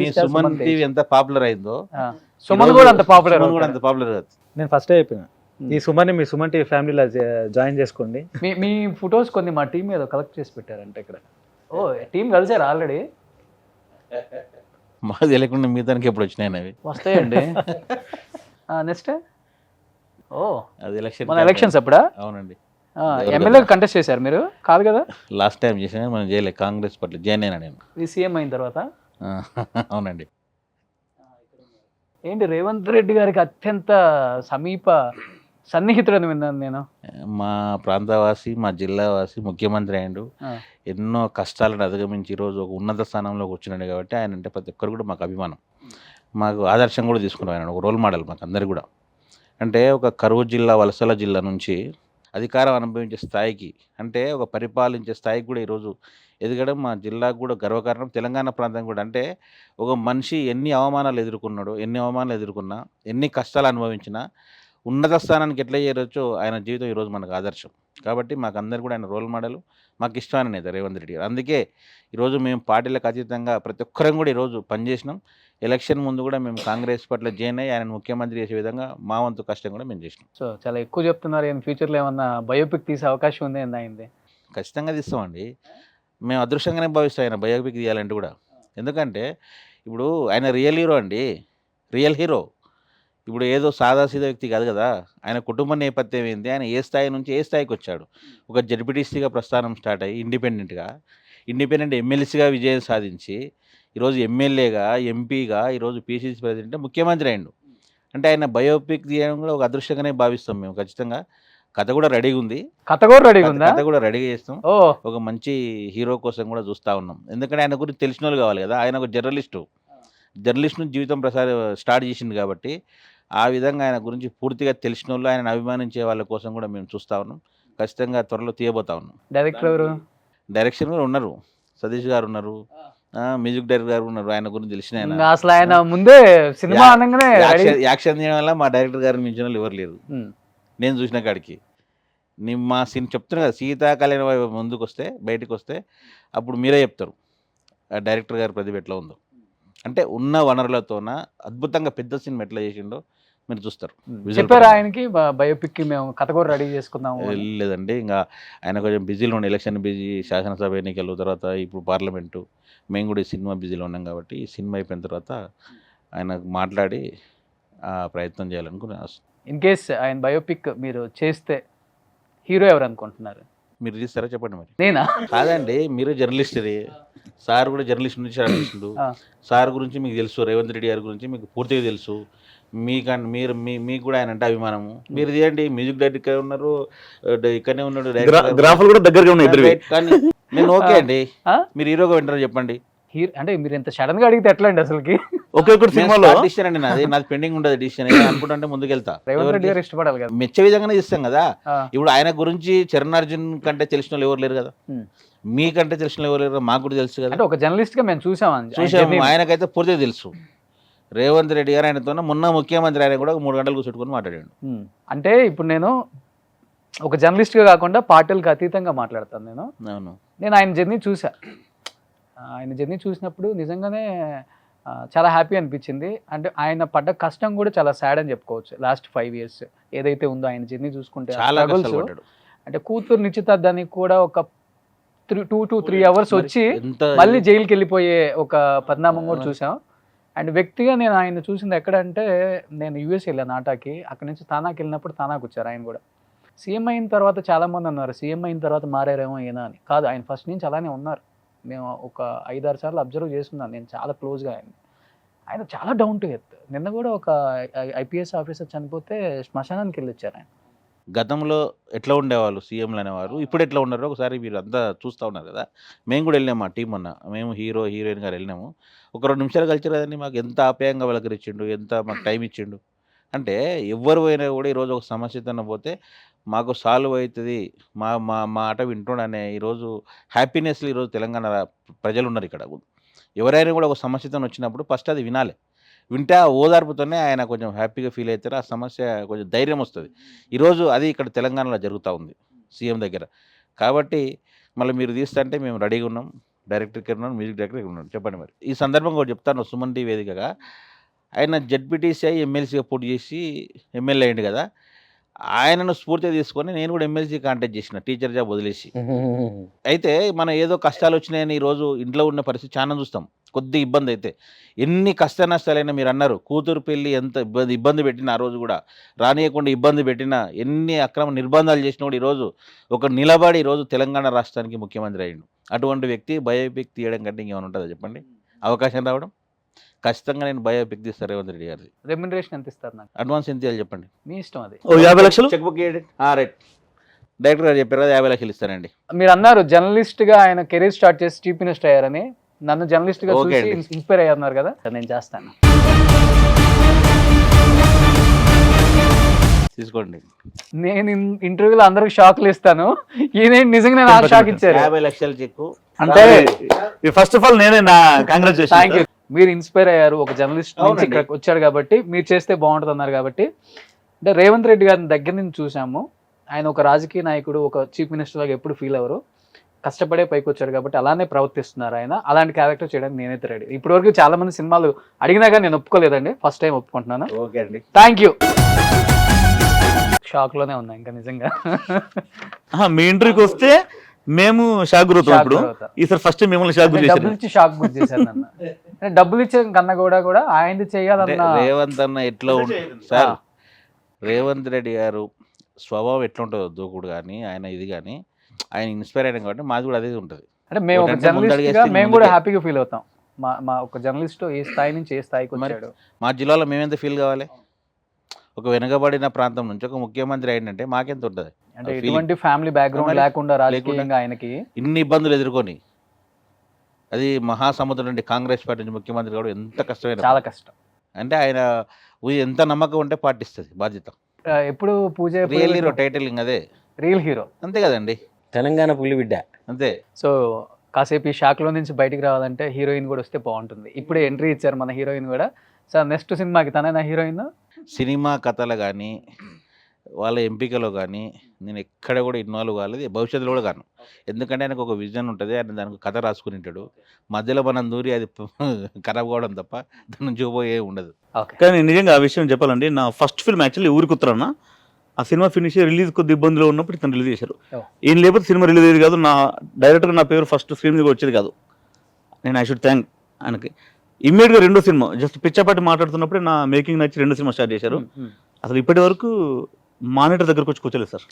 Speaker 3: మీ సుమన్ టీవీ ఎంత పాపులర్ అయిందో
Speaker 1: సుమన్ కూడా అంత పాపులర్
Speaker 3: కాదు.
Speaker 4: నేను ఫస్టే చెప్పిన ఈ సుమన్ మీ సుమన్ టీవీ ఫ్యామిలీలో జాయిన్ చేసుకోండి.
Speaker 1: మీ ఫొటోస్ కొన్ని మా టీం మీద కలెక్ట్ చేసి పెట్టారంటే ఇక్కడ. ఓ టీం కలిసారు ఆల్రెడీ?
Speaker 3: మాకు తెలియకుండా మీ దానికి ఎప్పుడు వచ్చినాయి అవి
Speaker 1: వస్తాయండి. నెక్స్ట్
Speaker 3: అది ఎలక్షన్,
Speaker 1: మన ఎలక్షన్స్ అప్పుడా?
Speaker 3: అవునండి.
Speaker 1: ఎమ్మెల్యే కంటెస్ట్ చేశారు మీరు? కాదు కదా,
Speaker 3: లాస్ట్ టైం చేసాను, మనం చేయలేదు. కాంగ్రెస్ పార్టీ జాయిన్ అయినా నేను
Speaker 1: ఈ సీఎం అయిన తర్వాత.
Speaker 3: అవునండి.
Speaker 1: ఏంటి రేవంత్ రెడ్డి గారికి అత్యంత సమీప సన్నిహితుడని విన్నాను నేను.
Speaker 3: మా ప్రాంతవాసి, మా జిల్లావాసి, ముఖ్యమంత్రి అయ్యిండు. ఎన్నో కష్టాలను అధిగమించి ఈరోజు ఒక ఉన్నత స్థానంలోకి వచ్చినాడు. కాబట్టి ఆయన అంటే ప్రతి ఒక్కరు కూడా మాకు అభిమానం, మాకు ఆదర్శం కూడా తీసుకున్నాం. ఆయన ఒక రోల్ మోడల్ మాకు అందరు కూడా. అంటే ఒక కరువు జిల్లా, వలసల జిల్లా నుంచి అధికారం అనుభవించే స్థాయికి, అంటే ఒక పరిపాలించే స్థాయికి కూడా ఈరోజు ఎదగడం మా జిల్లాకు కూడా గర్వకారణం, తెలంగాణ ప్రాంతం కూడా. అంటే ఒక మనిషి ఎన్ని అవమానాలు ఎదుర్కొన్నా, ఎన్ని కష్టాలు అనుభవించినా ఉన్నత స్థానానికి ఎట్లా చేరొచ్చో ఆయన జీవితం ఈరోజు మనకు ఆదర్శం. కాబట్టి మాకు అందరు కూడా ఆయన రోల్ మోడల్, మాకు ఇష్టమైన నేత రేవంత్ రెడ్డి గారు. అందుకే ఈరోజు మేము పార్టీలకు అతీతంగా ప్రతి ఒక్కరం కూడా ఈరోజు పనిచేసినాం. ఎలక్షన్ ముందు కూడా మేము కాంగ్రెస్ పార్టీలో జాయిన్ అయ్యి ఆయన ముఖ్యమంత్రి చేసే విధంగా మా వంతు కష్టం కూడా మేము చేసినాం.
Speaker 1: సో చాలా ఎక్కువ చెప్తున్నారు. ఫ్యూచర్లో ఏమన్నా బయోపిక్ తీసే అవకాశం ఉంది అయింది?
Speaker 3: ఖచ్చితంగా తీస్తామండి. మేము అదృష్టంగానే భావిస్తాం ఆయన బయోపిక్ తీయాలంటే కూడా. ఎందుకంటే ఇప్పుడు ఆయన రియల్ హీరో అండి, రియల్ హీరో. ఇప్పుడు ఏదో సాదాసీదా వ్యక్తి కాదు కదా. ఆయన కుటుంబ నేపథ్యం ఏంటి, ఆయన ఏ స్థాయి నుంచి ఏ స్థాయికి వచ్చాడు. ఒక జడ్పీటీసీగా ప్రస్థానం స్టార్ట్ అయ్యి ఇండిపెండెంట్ ఎమ్మెల్సీగా విజయం సాధించి ఈరోజు ఎమ్మెల్యేగా, ఎంపీగా, ఈరోజు పీసీసీ ప్రెసిడెంట్, ముఖ్యమంత్రి అయ్యిండు. అంటే ఆయన బయోపిక్ తీయడం కూడా ఒక అదృష్టంగానే భావిస్తాం మేము. ఖచ్చితంగా కథ కూడా రెడీగా ఉంది, కథ కూడా రెడీగా చేస్తాం. ఒక మంచి హీరో కోసం కూడా చూస్తూ ఉన్నాం. ఎందుకంటే ఆయన గురించి తెలిసిన వాళ్ళు కావాలి కదా. ఆయన ఒక జర్నలిస్టు నుంచి జీవితం స్టార్ట్ చేసింది. కాబట్టి ఆ విధంగా ఆయన గురించి పూర్తిగా తెలిసిన వాళ్ళు, ఆయన అభిమానించే వాళ్ళ కోసం కూడా మేము చూస్తూ ఉన్నాం. ఖచ్చితంగా త్వరలో తీయబోతా ఉన్నాం. డైరెక్షన్ కూడా ఉన్నారు, సతీష్ గారు ఉన్నారు, మ్యూజిక్ డైరెక్టర్ గారు ఉన్నారు. ఆయన గురించి తెలిసిన ఆయన
Speaker 1: అసలు ఆయన ముందే సినిమా అనగానే
Speaker 3: యాక్షన్ చేయడం వల్ల మా డైరెక్టర్ గారిని మించిన వాళ్ళు ఎవరు లేరు నేను చూసిన కాడికి. మా చెప్తున్నా కదా, సీతాకళ్యాణ ముందుకు వస్తే, బయటకు వస్తే అప్పుడు మీరే చెప్తారు ఆ డైరెక్టర్ గారి ప్రతిభ ఎట్లా ఉందో. అంటే ఉన్న వనరులతోన అద్భుతంగా పెద్ద సినిమా ఎట్లా చేసిండో మీరు చూస్తారు.
Speaker 1: చెప్పారు ఆయనకి బయోపిక్ మేము కథ కూడా రెడీ చేసుకుందాము?
Speaker 3: లేదండి, ఇంకా ఆయన కొంచెం బిజీలో ఉండే, ఎలక్షన్ బిజీ, శాసనసభ ఎన్నికలు, తర్వాత ఇప్పుడు పార్లమెంటు, మేము కూడా ఈ సినిమా బిజీలో ఉన్నాం. కాబట్టి ఈ సినిమా అయిపోయిన తర్వాత ఆయనకు మాట్లాడి ఆ ప్రయత్నం చేయాలనుకుని
Speaker 1: ఇన్ కేస్ ఆయన బయోపిక్ మీరు చేస్తే హీరో ఎవరు అనుకుంటున్నారు?
Speaker 3: మీరు తీస్తారా చెప్పండి మరి.
Speaker 1: నేనా?
Speaker 3: కాదండి, మీరు జర్నలిస్ట్, సార్ కూడా జర్నలిస్ట్ నుంచి జర్నలిస్టుడు.
Speaker 1: ఆ.
Speaker 3: సార్ గురించి మీకు తెలుసు, రేవంత్ రెడ్డి గారి గురించి మీకు పూర్తిగా తెలుసు. మీకు కూడా ఆయన అంటే అభిమానము. మీరు తీయండి, మ్యూజిక్ డైరెక్టర్ ఉన్నారు, ఇక్కడనే ఉన్నాడు,
Speaker 7: గ్రాఫ్లు కూడా దగ్గరగా ఉన్నాయి ఇద్దరు.
Speaker 3: కానీ నేను ఓకే అండి,
Speaker 1: ఆ?
Speaker 3: మీరు హీరోగా వింటారో చెప్పండి.
Speaker 1: హీరో అంటే మీరు ఇంత సడన్ గా అడిగితే ఎట్లా అండి అసలుకి?
Speaker 7: ఒక్కొక్కటి సినిమాలో
Speaker 3: డిసిషన్ అండి నాది పెండింగ్ ఉండదు డిసిషన్. అనుకుంటుంటే ముందుకెళ్తా.
Speaker 1: రేవంత్ రెడ్డి గారు ఇష్టపడాలి కదా.
Speaker 3: మెచ్చే విధంగానే ఇస్తాం కదా.
Speaker 1: ఆ.
Speaker 3: ఇప్పుడు ఆయన గురించి చరణ్ అర్జున్ కంటే తెలిసిన వాళ్ళు ఎవరు లేరు కదా. మీకంటే తెలిసిన వాళ్ళు ఎవరు లేరు, మాకు కూడా తెలుసు కదా.
Speaker 1: అంటే ఒక జర్నలిస్ట్ గా మేము చూసామని
Speaker 3: చూసాము, ఆయనకైతే పూర్తిగా తెలుసు. రేవంత్ రెడ్డి గారు ఆయనతో మొన్న ముఖ్యమంత్రి ఆయన కూడా 3 గంటలు కూర్చుట్టుకొని మాట్లాడాడు.
Speaker 1: అంటే ఇప్పుడు నేను ఒక జర్నలిస్ట్ గా కాకుండా పార్టీలకు అతీతంగా మాట్లాడతాను.
Speaker 3: అవును,
Speaker 1: నేను ఆయన జర్నీ చూసా. ఆయన జర్నీ చూసినప్పుడు నిజంగానే చాలా హ్యాపీ అనిపించింది. అంటే ఆయన పడ్డ కష్టం కూడా చాలా సాడ్ అని చెప్పుకోవచ్చు. లాస్ట్ 5 years ఏదైతే ఉందో ఆయన జర్నీ చూసుకుంటే
Speaker 3: చాలా
Speaker 1: struggles,
Speaker 3: కష్టపడ్డాడు.
Speaker 1: అంటే కూతురు నిశ్చితార్థానికి కూడా ఒక 2 to 3 hours వచ్చి
Speaker 3: ఎంత
Speaker 1: మళ్ళీ జైలుకి వెళ్ళిపోయే ఒక పరిణామం కూడా చూసాం. అండ్ వ్యక్తిగా నేను ఆయన చూసింది ఎక్కడంటే, నేను యూఎస్ వెళ్ళాను నాటాకి. అక్కడ నుంచి తానాకి వెళ్ళినప్పుడు తానాకు వచ్చారు ఆయన కూడా. సీఎం అయిన తర్వాత చాలామంది అన్నారు సీఎం అయిన తర్వాత మారారేమో ఏనా అని. కాదు, ఆయన ఫస్ట్ నుంచి అలానే ఉన్నారు. మేము ఒక 5-6 సార్లు అబ్జర్వ్ చేస్తున్నాను నేను చాలా క్లోజ్గా. ఆయన చాలా డౌన్ టు ఎర్త్. నిన్న కూడా ఒక ఐపీఎస్ ఆఫీసర్ చనిపోతే శ్మశానానికి వెళ్ళి వచ్చారు ఆయన.
Speaker 3: గతంలో ఎట్లా ఉండేవాళ్ళు సీఎంలు అనేవారు, ఇప్పుడు ఎట్లా ఉన్నారో ఒకసారి మీరు అంతా చూస్తూ ఉన్నారు కదా. మేము కూడా వెళ్ళినాము, మా టీం మొన్న, మేము హీరోయిన్ గారు వెళ్ళినాము. ఒక 2 నిమిషాలు కలిసి కదండి, మాకు ఎంత ఆప్యాయంగా పలకరించిండు, ఎంత మాకు టైం ఇచ్చిండు. అంటే ఎవరు పోయినా కూడా ఈరోజు ఒక సమస్యతో పోతే మాకు సాల్వ్ అవుతుంది, మా మా మాట వింటుండనే ఈరోజు హ్యాపీనెస్లో ఈరోజు తెలంగాణ ప్రజలు ఉన్నారు ఇక్కడ. ఎవరైనా కూడా ఒక సమస్యతో వచ్చినప్పుడు ఫస్ట్ అది వినాలి. వింటే ఆ ఓదార్పుతోనే ఆయన కొంచెం హ్యాపీగా ఫీల్ అవుతారు, ఆ సమస్య కొంచెం ధైర్యం వస్తుంది. ఈరోజు అది ఇక్కడ తెలంగాణలో జరుగుతూ ఉంది సీఎం దగ్గర. కాబట్టి మళ్ళీ మీరు తీస్తుంటే మేము రెడీగా ఉన్నాం. డైరెక్టర్కి ఉన్నాం, మ్యూజిక్ డైరెక్టర్కి ఉన్నాం. చెప్పండి మరి. ఈ సందర్భంగా ఒకటి చెప్తాను, సుమన్ టీవీ వేదికగా ఆయన జెడ్పీటీసీ ఎమ్మెల్సీగా పోటీ చేసి ఎమ్మెల్యే అయ్యింది కదా. ఆయనను స్ఫూర్తిగా తీసుకొని నేను కూడా ఎమ్మెల్సీ కాంటాక్ట్ చేసిన, టీచర్ జాబ్ వదిలేసి. అయితే మనం ఏదో కష్టాలు వచ్చినాయని ఈరోజు ఇంట్లో ఉన్న పరిస్థితి చాలా చూస్తాం. కొద్ది ఇబ్బంది అయితే ఎన్ని కష్ట నష్టాలైనా, మీరు అన్నారు కూతురు పెళ్ళి ఎంత ఇబ్బంది పెట్టినా, ఆ రోజు కూడా రానియకుండా ఇబ్బంది పెట్టినా, ఎన్ని అక్రమ నిర్బంధాలు చేసినా కూడా ఈరోజు ఒక నిలబడి ఈరోజు తెలంగాణ రాష్ట్రానికి ముఖ్యమంత్రి అయ్యిండు. అటువంటి వ్యక్తి బయోపిక్ తీయడం కంటే ఇంకేమైనా ఉంటుందా చెప్పండి? అవకాశం రావడం ఖచ్చితంగా నేను బయోపిక్ తీస్తాను రేవంత్ రెడ్డి గారిది.
Speaker 1: రెమ్యునరేషన్ ఎంత ఇస్తారు నాకు?
Speaker 3: అడ్వాన్స్ ఎంత ఇవ్వాలి చెప్పండి,
Speaker 1: మీ ఇష్టం అది.
Speaker 7: 50 లక్షలు
Speaker 3: చెక్ బుక్ రైట్. డైరెక్టర్ గారు చెప్పారు కదా 50 లక్షలు ఇస్తానండి.
Speaker 1: మీరు అన్నారు జర్నలిస్ట్ గా ఆయన కెరీర్ స్టార్ట్ చేసి చీఫ్ మినిస్టర్ అయ్యారని. నన్ను జర్నలిస్ట్ గా
Speaker 3: ఓకే
Speaker 1: చూసి
Speaker 3: అండి.
Speaker 1: ఇన్స్పైర్ అయ్యారు కదా, నేను చేస్తాను.
Speaker 3: తీసుకోండి.
Speaker 1: నేను ఇంటర్వ్యూలో అందరికి షాక్లు ఇస్తాను, ఈయన నిజంగా నాకు షాక్ ఇచ్చారు.
Speaker 3: 50 లక్షల చెక్కు
Speaker 7: అంటే ఫస్ట్ ఆఫ్ ఆల్ నేనే నా కాంగ్రాచులేషన్.
Speaker 1: Thank you. మీరు ఇన్స్పైర్ అయ్యారు, ఒక జర్నలిస్ట్ నుంచి
Speaker 3: అవునండి.
Speaker 1: ఇక్కడికి వచ్చారు కాబట్టి మీరు చేస్తే బాగుంటుంది అన్నారు కాబట్టి. అంటే రేవంత్ రెడ్డి గారిని దగ్గర నుంచి చూసాము. ఆయన ఒక రాజకీయ నాయకుడు, ఒక చీఫ్ మినిస్టర్ లాగా ఎప్పుడు ఫీల్ అవ్వరు, కష్టపడే పైకి వచ్చారు కాబట్టి అలానే ప్రవర్తిస్తున్నారు ఆయన. అలాంటి క్యారెక్టర్ చేయడానికి నేనైతే రెడీ. ఇప్పటివరకు చాలా మంది సినిమాలు అడిగినా కానీ నేను ఒప్పుకోలేదండి, ఫస్ట్ టైం ఒప్పుకుంటున్నాను.
Speaker 3: ఓకే అండి.
Speaker 1: Thank you. షాక్ లోనే ఉన్నా ఇంకా నిజంగా.
Speaker 7: మీ ఇంటర్వ్యూకి వస్తే మేము షాక్ గురవుతాం. ఇప్పుడు ఈసారి ఫస్ట్ మిమ్మల్ని షాక్ గురి
Speaker 1: డబ్బులు ఇచ్చి షాక్ గురి చేశారు నన్ను. డబ్బులు ఇచ్చే కన్నా కూడా ఆయనది చేయాలన్న.
Speaker 3: రేవంత్ అన్న ఎట్లా ఉంటుంది సార్, రేవంత్ రెడ్డి గారు స్వభావం ఎట్లా ఉంటుందో దూకుడు కానీ, ఆయన ఇది కానీ, ఆయన ఇన్స్పైర్ అయినా కాబట్టి మాది కూడా అదే ఉంటుంది.
Speaker 1: అంటే మేము ఒక
Speaker 3: ఒకటంటే
Speaker 1: జర్నలిస్ట్ గా
Speaker 3: ముందడుగేస్తే
Speaker 1: మేము కూడా
Speaker 3: ముందుకే.
Speaker 1: హ్యాపీగా ఫీల్ అవుతాం. మా ఒక జర్నలిస్ట్ ఏ స్థాయి నుంచి ఏ స్థాయికి వచ్చాడు.
Speaker 3: మా జిల్లాలో మేమెంత ఫీల్ కావాలి? ఒక వెనుకబడిన ప్రాంతం నుంచి ఒక ముఖ్యమంత్రి అయిందంటే మాకెంత ఉంటుంది?
Speaker 1: అంటే ఎటువంటి ఫ్యామిలీ బ్యాక్గ్రౌండ్
Speaker 3: మరి
Speaker 1: లేకుండా రాజకీయంగా ఆయనకి
Speaker 3: ఇన్ని ఇబ్బందులు ఎదుర్కొని, మహాసముద్రం నుండి కాంగ్రెస్ పార్టీ నుంచి ముఖ్యమంత్రి కూడా ఎంత కష్టమైన
Speaker 1: చాలా కష్టం.
Speaker 3: అంటే ఆయన ఎంత నమ్మకం ఉంటే పాటిస్తుంది బాధ్యత.
Speaker 1: ఎప్పుడు పూజ
Speaker 3: రియల్ హీరో టైటిలింగ్ అదే,
Speaker 1: రియల్ హీరో
Speaker 3: అంతే కదండి,
Speaker 5: తెలంగాణ పులిబిడ్డ.
Speaker 3: అంతే.
Speaker 1: సో కాసేపు ఈ షాక్ లో నుంచి బయటికి రావాలంటే హీరోయిన్ కూడా వస్తే బాగుంటుంది. ఇప్పుడే ఎంట్రీ ఇచ్చారు మన హీరోయిన్ కూడా. సార్ నెక్స్ట్ సినిమాకి తనే హీరోయిన్.
Speaker 3: సినిమా కథలు కానీ, వాళ్ళ ఎంపికలో కానీ నేను ఎక్కడ కూడా ఇన్వాల్వ్ కాలేదు, భవిష్యత్తులో కూడా కాను. ఎందుకంటే ఆయనకు ఒక విజన్ ఉంటుంది, ఆయన దానికి కథ రాసుకుని ఉంటాడు. మధ్యలో మనం దూరి అది ఖరాబ్ కావడం తప్ప దాని నుంచి పోయే ఉండదు.
Speaker 7: కానీ నిజంగా ఆ విషయం చెప్పాలండి, నా ఫస్ట్ ఫిల్మ్ యాక్చువల్లీ ఊరికి ఉత్తరాన. ఆ సినిమా ఫినిష్ రిలీజ్ కొద్ది ఇబ్బందులు ఉన్నప్పుడు ఇతను రిలీజ్ చేశారు. ఈయన లేకపోతే సినిమా రిలీజ్ అయ్యేది కాదు. నా డైరెక్టర్ నా పేరు ఫస్ట్ స్క్రీన్ మీద వచ్చేది కాదు. నేను ఐ షుడ్ థ్యాంక్ ఆయనకి. ఇమ్మీడియట్గా రెండో సినిమా జస్ట్ పిచ్చాపాటి మాట్లాడుతున్నప్పుడే నా మేకింగ్ నచ్చి రెండో సినిమా స్టార్ట్ చేశారు. అసలు ఇప్పటి వరకు మానిటర్ దగ్గరకు వచ్చి కూర్చోలేదు సార్.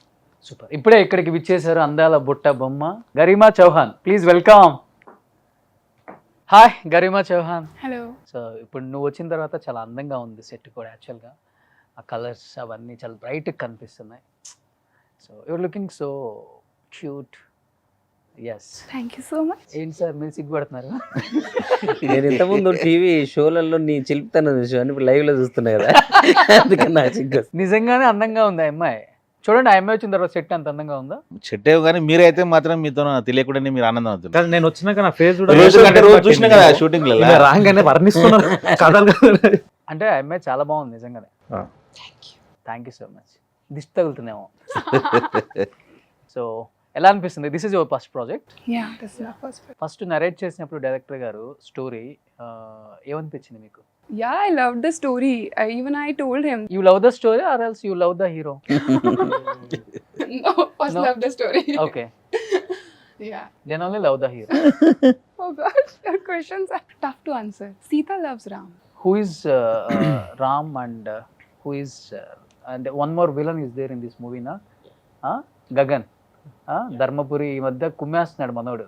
Speaker 1: సూపర్. ఇప్పుడే ఇక్కడికి విచ్చేశారు అందాల బుట్ట బొమ్మ Garima Chauhan. Please welcome. Hi Garima Chauhan.
Speaker 8: Hello.
Speaker 1: So ఇప్పుడు నువ్వు వచ్చిన తర్వాత చాలా అందంగా ఉంది సెట్ కూడా. యాక్చువల్గా ఆ కలర్స్ అవన్నీ చాలా బ్రైట్గా కనిపిస్తున్నాయి. So your looking so cute. Yes.
Speaker 8: Thank you so much.
Speaker 1: ఏంటి సార్ మీరు సిగ్గుపడుతున్నారు?
Speaker 5: నేను ఇంతకుముందు టీవీ షోలలో నీ చిలుపుతాను చూసాను, ఇప్పుడు లైవ్ లో చూస్తున్నా కదా, అందుకని నాకు సిగ్గు.
Speaker 1: నిజంగానే అందంగా ఉంది ఆ అమ్మాయి. చూడండి ఆ అమ్మాయి వచ్చిన తర్వాత సెట్ అంత అందంగా ఉందా?
Speaker 3: చెట్టేవు కానీ మీరైతే మాత్రం మీతో తెలియకుండానే మీరు ఆనందం అవుతుంది.
Speaker 4: కానీ నేను వచ్చినాక నా ఫేస్
Speaker 3: రోజు చూసినా కదా షూటింగ్
Speaker 4: రాగానే వర్ణిస్తున్నాను కథలు.
Speaker 1: అంటే ఆ అమ్మాయి చాలా బాగుంది నిజంగానే. Thank you so much. దిష్టి తగులుతుందేమో. సో ఎలా అనిపిస్తుంది? This is your first project.
Speaker 8: Yeah, this is my first.
Speaker 1: First narrate చేసినప్పుడు డైరెక్టర్ గారు స్టోరీ ఏమనిపించింది మీకు?
Speaker 8: Yeah, I loved the story. I told him.
Speaker 1: You love the story or else you love the hero?
Speaker 8: No, first
Speaker 1: No?
Speaker 8: love the story.
Speaker 1: Okay.
Speaker 8: Yeah.
Speaker 1: Then only love the hero.
Speaker 8: Oh gosh, your questions are tough to answer. Sita loves Ram.
Speaker 1: Who is Ram and who is and one more villain is there in this movie na? Gagan. Dharmapuri ఈ మధ్య కుమ్మేస్తున్నాడు మనోడు.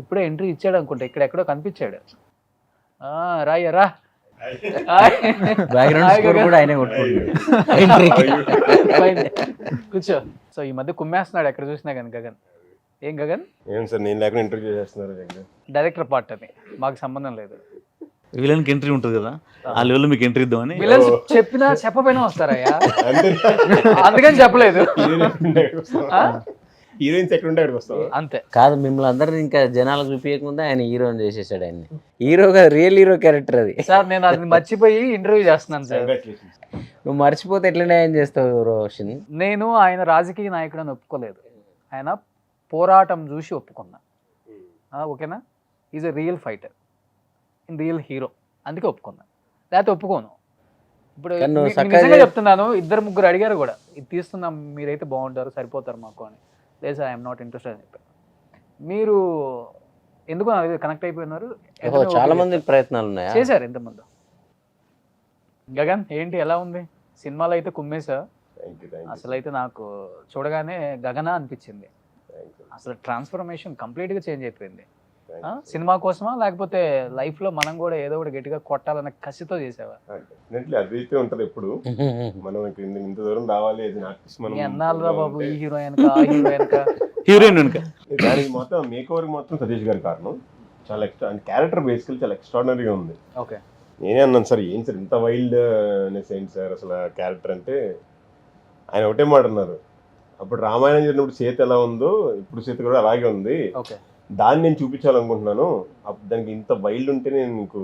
Speaker 1: ఇప్పుడే entry ఇచ్చాడు అనుకుంటా, ఇక్కడ ఎక్కడో కనిపించాడు. రాయ్యరా
Speaker 5: background score కూడా ఆయనే కొట్టుకుంటాడు.
Speaker 1: కూర్చో. సో ఈ మధ్య కుమ్మేస్తున్నాడు ఎక్కడ చూసినా కానీ గగన్. ఏం గగన్?
Speaker 6: ఏం సార్ నేను లేకుండా ఇంటర్వ్యూ చేస్తున్నారు?
Speaker 1: డైరెక్టర్ పార్ట్ అది, మాకు సంబంధం లేదు.
Speaker 7: విలన్కి ఎంట్రీ ఉంటుంది కదా, ఆ లెవెల్లో మీకు ఎంట్రీ ఇద్దామని.
Speaker 1: విలన్స్ చెప్పినా చెప్పపోయినా వస్తారయ్యా, అందుకని చెప్పలేదు.
Speaker 6: హీరోయిన్స్ ఎక్కడ ఉంటే అక్కడికి వస్తాం
Speaker 1: అంతే.
Speaker 5: కాదు, మిమ్మల్ని అందరిని ఇంకా జనాలకు చూపించకముందే ఆయన హీరోని చేసేసాడు. ఆయన్ని హీరోగా రియల్ హీరో క్యారెక్టర్ అది.
Speaker 1: సార్ నేను అది మర్చిపోయి ఇంటర్వ్యూ చేస్తున్నాను సార్.
Speaker 5: నువ్వు మర్చిపోతే ఎట్లా న్యాయం చేస్తావు రోషన్?
Speaker 1: నేను ఆయన రాజకీయ నాయకుడు అని ఒప్పుకోలేదు, ఆయన పోరాటం చూసి ఒప్పుకున్నా. ఓకేనా? Is a real fighter in real hero, అందుకే ఒప్పుకున్నా, లేకపోతే ఒప్పుకోను. ఇప్పుడు
Speaker 5: కానీ నువ్వు
Speaker 1: మీకు
Speaker 5: చక్కగా
Speaker 1: నిజంగా చెప్తున్నాను, ఇద్దరు ముగ్గురు అడిగారు కూడా ఇది తీస్తున్నాం మీరైతే బాగుంటారు సరిపోతారు మాకు అని. లేదు సార్, ఐఎమ్ నాట్ ఇంట్రెస్టెడ్ అని చెప్పాను. మీరు ఎందుకు కనెక్ట్ అయిపోయినారు?
Speaker 5: చాలా మంది ప్రయత్నాలు ఉన్నాయా
Speaker 1: చేశారు ఎంతమంది? గగన్ ఏంటి ఎలా ఉంది? సినిమాలో అయితే కుమ్మేశా, అసలు అయితే నాకు చూడగానే గగన అనిపించింది. అసలు ట్రాన్స్ఫర్మేషన్ కంప్లీట్గా చేంజ్ అయిపోయింది. సినిమా కోసమా లేకపోతే లైఫ్ లో మనం కూడా ఏదో ఒకటి గట్టిగా కొట్టాలన్న కసితో చేసావా?
Speaker 6: అదైతే ఉంటది ఎప్పుడు. మనం ఇంత దూరం రావాలి,
Speaker 1: ఎన్నాళ్ళరా బాబు ఈ హీరో వెనక ఆ హీరో వెనక
Speaker 7: హీరోయిన్ వెనుక.
Speaker 6: దానికి మొత్తం మేక్ ఓవర్ మొత్తం సతీష్ గారి కారణం. చాలా ఎక్స్ట్రా క్యారెక్టర్ బేసికల్ చాలా ఎక్స్ట్రాడినరీగా ఉంది.
Speaker 1: ఓకే.
Speaker 6: నేనే అన్నాను సార్, ఏంటి సార్ ఇంత వైల్డ్నెస్ ఏంటి సార్ అసలు క్యారెక్టర్ అంటే. ఆయన ఒకటే మాట అన్నారు, అప్పుడు రామాయణం జరిగినప్పుడు సీత ఎలా ఉందో ఇప్పుడు సీత కూడా అలాగే ఉంది,
Speaker 1: ఓకే,
Speaker 6: దాన్ని నేను చూపించాలనుకుంటున్నాను. దానికి ఇంత వైల్డ్ ఉంటే నేను నీకు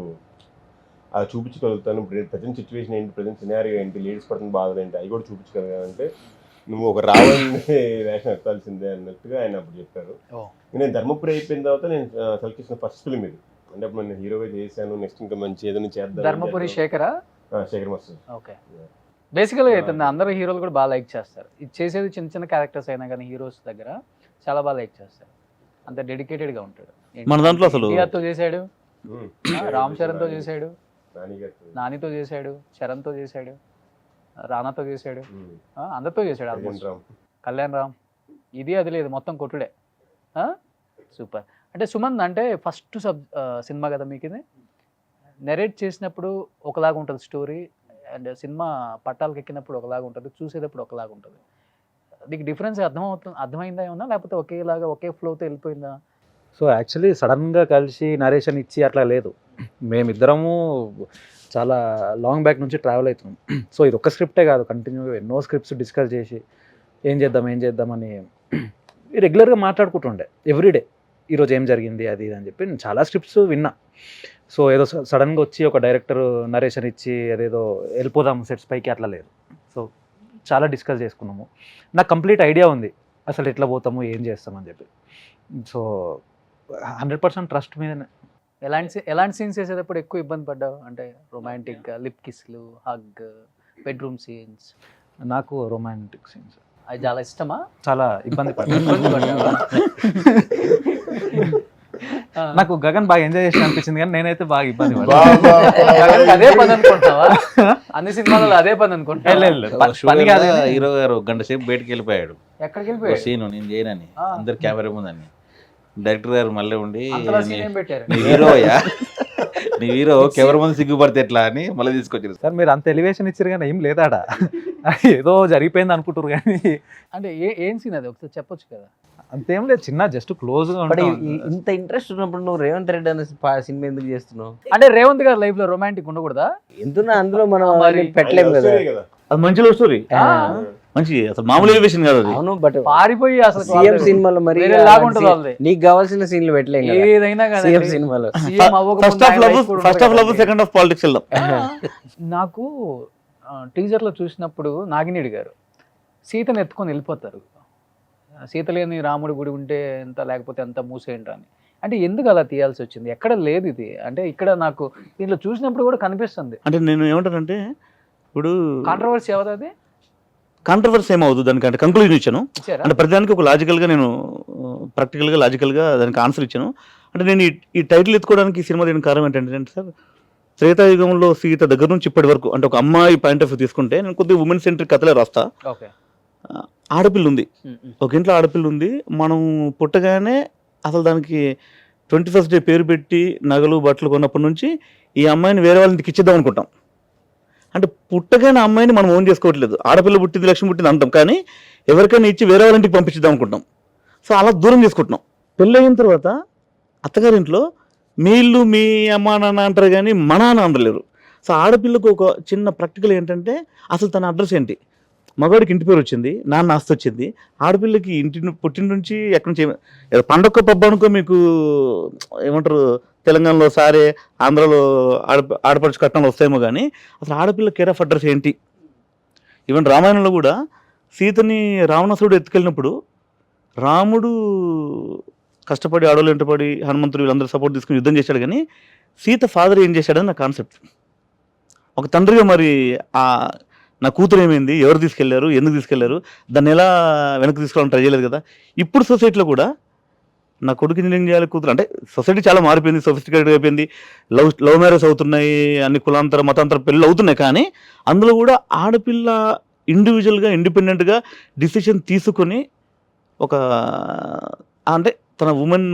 Speaker 6: అది చూపించగలుగుతాను. ప్రజెంట్ సిచ్యువేషన్ ఏంటి, ప్రజెంట్ సినారియో ఏంటి, లేడీస్ పడుతున్న బాధలు ఏంటి, అవి కూడా చూపించగలిగానంటే నువ్వు ఒక రావాలని వేషం ఎత్తాల్సిందే అన్నట్టుగా ఆయన అప్పుడు చెప్పారు. నేను ధర్మపురి అయిపోయిన తర్వాత నేను సెలెక్ట్ చేసిన ఫస్ట్ ఫిల్మ్ ఇది. అంటే అప్పుడు నేను హీరోగా చేశాను, నెక్స్ట్ ఇంకా మంచి ఏదైనా చేద్దాం.
Speaker 1: ధర్మపురి శేఖరా?
Speaker 6: శేఖర్ మాస్టర్.
Speaker 1: ఓకే. బేసికల్గా అయితే అందరూ హీరోలు కూడా బాగా లైక్ చేస్తారు. ఇది చేసేది చిన్న చిన్న క్యారెక్టర్స్ అయినా కానీ హీరోస్ దగ్గర చాలా బాగా లైక్ చేస్తారు. అంత డెడికేటెడ్గా ఉంటాడు.
Speaker 7: మన దాంట్లో అసలు
Speaker 1: ఎన్టీఆర్తో చేశాడు, రామ్ చరణ్తో చేశాడు, నానితో చేశాడు, చరణ్తో చేశాడు, రానాతో చేశాడు, అందరితో చేశాడు. ఆల్మోస్ట్ కళ్యాణ్ రామ్, ఇది అది లేదు, మొత్తం కొట్టుడే. సూపర్. అంటే సుమన్ అంటే ఫస్ట్ సినిమా కదా మీకు ఇది. నెరేట్ చేసినప్పుడు ఒకలాగా ఉంటుంది స్టోరీ, అండ్ సినిమా పట్టాలకు ఎక్కినప్పుడు ఒకలాగా ఉంటుంది, చూసేటప్పుడు ఒకలాగా ఉంటుంది. నీకు డిఫరెన్స్ అర్థమైందా ఏమన్నా, లేకపోతే ఒకేలాగా ఒకే ఫ్లోతో వెళ్ళిపోయిందా?
Speaker 4: సో యాక్చువల్లీ సడన్గా కలిసి నరేషన్ ఇచ్చి అట్లా లేదు, మేమిద్దరము చాలా లాంగ్ బ్యాక్ నుంచి ట్రావెల్ అవుతున్నాం. సో ఇది ఒక స్క్రిప్టే కాదు, కంటిన్యూగా ఎన్నో స్క్రిప్ట్స్ డిస్కస్ చేసి ఏం చేద్దామని రెగ్యులర్గా మాట్లాడుకుంటుండే ఎవ్రీడే. ఈరోజు ఏం జరిగింది అది ఇది అని చెప్పి నేను చాలా స్క్రిప్ట్స్ విన్నా. సో ఏదో సడన్గా వచ్చి ఒక డైరెక్టర్ నరేషన్ ఇచ్చి అదేదో వెళ్ళిపోదాం సెట్స్ పైకి అట్లా లేదు. సో చాలా డిస్కస్ చేసుకున్నాము. నాకు కంప్లీట్ ఐడియా ఉంది అసలు ఎట్లా పోతాము ఏం చేస్తామని చెప్పి. సో 100% ట్రస్ట్ మీదనే.
Speaker 1: ఎలాంటి సీన్స్ చేసేటప్పుడు ఎక్కువ ఇబ్బంది పడ్డావు? అంటే రొమాంటిక్గా లిప్ కిస్లు, హగ్, బెడ్రూమ్ సీన్స్?
Speaker 4: నాకు రొమాంటిక్ సీన్స్
Speaker 1: అది చాలా ఇష్టమా?
Speaker 4: చాలా ఇబ్బంది పడ్డాను. నాకు గగన్ బాగా ఎంజాయ్ చేసిన అనిపించింది కానీ నేనైతే బాగా ఇబ్బంది
Speaker 1: గగన్కి అదే పని అనుకుంటున్నావా? అన్ని సినిమాలలో అదే పని అనుకుంటున్నా.
Speaker 4: పని కాదు కదా.
Speaker 3: హీరో గారు గంట సేపు బయటకు వెళ్ళిపోయాడు.
Speaker 1: ఎక్కడికి వెళ్ళిపోయాడు?
Speaker 3: సీను నేను చేయనని అందరు కెమెరా ముందని డైరెక్టర్ గారు మళ్ళీ ఉండి
Speaker 1: అంతలా సీన్ ఏం పెట్టారు?
Speaker 3: నీ హీరోయా నీ హీరో కెమెరా ముందు సిగ్గుపడితే ఎట్లా అని మళ్ళీ తీసుకొచ్చారు.
Speaker 4: సార్ మీరు అంత ఎలివేషన్ ఇచ్చారు కానీ ఏం లేదాడ ఏదో జరిగిపోయింది అనుకుంటారు కానీ
Speaker 1: అంటే ఏం సీన్ అది ఒకసారి చెప్పొచ్చు కదా?
Speaker 4: అంతేం లేదు, చిన్న జస్ట్ క్లోజ్ గా
Speaker 5: బట్
Speaker 4: ఉంటాం.
Speaker 5: ఇంత ఇంట్రెస్ట్ ఉన్నప్పుడు నువ్వు రేవంత్ రెడ్డి అనే సినిమా ఎందుకు చేస్తున్నావు?
Speaker 1: అంటే రేవంత్ గారి లైఫ్ లో రొమాంటిక్ ఉండకూడదా?
Speaker 5: ఎందుకు అందులో మనం
Speaker 1: మరి
Speaker 5: పెట్టలేము కదా.
Speaker 6: కదా
Speaker 7: అది మంచి లవ్ స్టోరీ, మంచి అసలు మామూలు ఎలివేషన్ కాదు అది.
Speaker 5: అవును, బట్
Speaker 1: పారిపోయి అసలు
Speaker 5: సీఎం సినిమాలో మరి
Speaker 1: వేరే లాగా ఉంటుంది వాళ్ళది.
Speaker 5: నీకు కావాల్సిన సీన్లు పెట్టలేం కదా
Speaker 1: ఏదైనా
Speaker 5: సీఎం సినిమాలో.
Speaker 7: First half love, first half love, second half politics వెళ్దాం.
Speaker 1: నాకు టీజర్ లో చూసినప్పుడు నాగినేడు గారు సీతను ఎత్తుకొని వెళ్ళిపోతారు. సీత లేని రాముడి గుడి ఉంటే ఎంత, లేకపోతే ఎంత మూసేయండి అని. అంటే ఎందుకు అలా తీయాల్సి వచ్చింది? ఎక్కడ లేదు ఇది. అంటే ఇక్కడ నాకు దీంట్లో చూసినప్పుడు కూడా కనిపిస్తుంది.
Speaker 7: అంటే నేను ఏమంటానంటే ఇప్పుడు
Speaker 1: కాంట్రవర్సీ ఎవరు అది
Speaker 7: కాంట్రవర్సీ ఏమవుతుంది దానికి, అంటే కంక్లూజన్ ఇచ్చాను.
Speaker 1: ఇచ్చారా?
Speaker 7: అంటే ప్రతిదానికి ఒక లాజికల్గా నేను ప్రాక్టికల్గా లాజికల్గా దానికి ఆన్సర్ ఇచ్చాను. అంటే నేను ఈ టైటిల్ ఎత్తుకోవడానికి ఈ సినిమా దీనికి కారణం ఏంటంటే సార్, త్రేతాయుగంలో సీత దగ్గర నుంచి ఇప్పటి వరకు అంటే ఒక అమ్మాయి పాయింట్ ఆఫ్ వ్యూ తీసుకుంటే నేను కొద్దిగా ఉమెన్ సెంట్రిక్ కథలే రాస్తా.
Speaker 1: ఓకే.
Speaker 7: ఆడపిల్ల ఉంది, ఒక ఇంట్లో ఆడపిల్ల ఉంది. మనం పుట్టగానే అసలు దానికి 21st డే పేరు పెట్టి నగలు బట్టలు కొన్నప్పటి నుంచి ఈ అమ్మాయిని వేరే వాళ్ళ ఇంటికి ఇచ్చేద్దాం అనుకుంటాం. అంటే పుట్టగానే అమ్మాయిని మనం ఓన్ చేసుకోవట్లేదు. ఆడపిల్ల పుట్టింది, లక్ష్మి పుట్టింది అంటాం, కానీ ఎవరికైనా ఇచ్చి వేరే వాళ్ళ ఇంటికి పంపించిద్దాం అనుకుంటాం. సో అలా దూరం చేసుకుంటున్నాం. పెళ్ళయిన తర్వాత అత్తగారింట్లో మీ ఇల్లు మీ అమ్మ నాన్న అంటారు కానీ మా నాన్న అనలేరు. సో ఆడపిల్లకు ఒక చిన్న ప్రాక్టికల్ ఏంటంటే అసలు తన అడ్రస్ ఏంటి. మగవాడికి ఇంటి పేరు వచ్చింది, నాన్న ఆస్తి వచ్చింది. ఆడపిల్లకి ఇంటి పుట్టిన నుంచి ఎక్కడి నుంచి పండగ పబ్బ అనుకో, మీకు ఏమంటారు తెలంగాణలో సారే, ఆంధ్రాలో ఆడపడుచు కట్నాలు వస్తాయేమో, కానీ అసలు ఆడపిల్ల కేర్ ఆఫ్ అడ్రస్ ఏంటి. ఈవెన్ రామాయణంలో కూడా సీతని రావణాసురుడు ఎత్తుకెళ్ళినప్పుడు రాముడు కష్టపడి ఆడోళ్ళు వెంటపడి హనుమంతుడు వీళ్ళందరూ సపోర్ట్ తీసుకుని యుద్ధం చేశాడు, కానీ సీత ఫాదర్ ఏం చేశాడని నా కాన్సెప్ట్. ఒక తండ్రిగా మరి నా కూతురు ఏమైంది, ఎవరు తీసుకెళ్లారు, ఎందుకు తీసుకెళ్లారు, దాన్ని ఎలా వెనక్కి తీసుకోవాలని ట్రై చేయలేదు కదా. ఇప్పుడు సొసైటీలో కూడా నా కొడుకు ఇంజనీరింగ్ చేయాలి, కూతురు అంటే సొసైటీ చాలా మారిపోయింది, సొఫిస్టికేటెడ్ అయిపోయింది. లవ్ మ్యారేజ్ అవుతున్నాయి, అన్ని కులాంతర మతాంతర పెళ్ళి అవుతున్నాయి, కానీ అందులో కూడా ఆడపిల్ల ఇండివిజువల్గా ఇండిపెండెంట్గా డిసిషన్ తీసుకొని ఒక అంటే తన ఉమెన్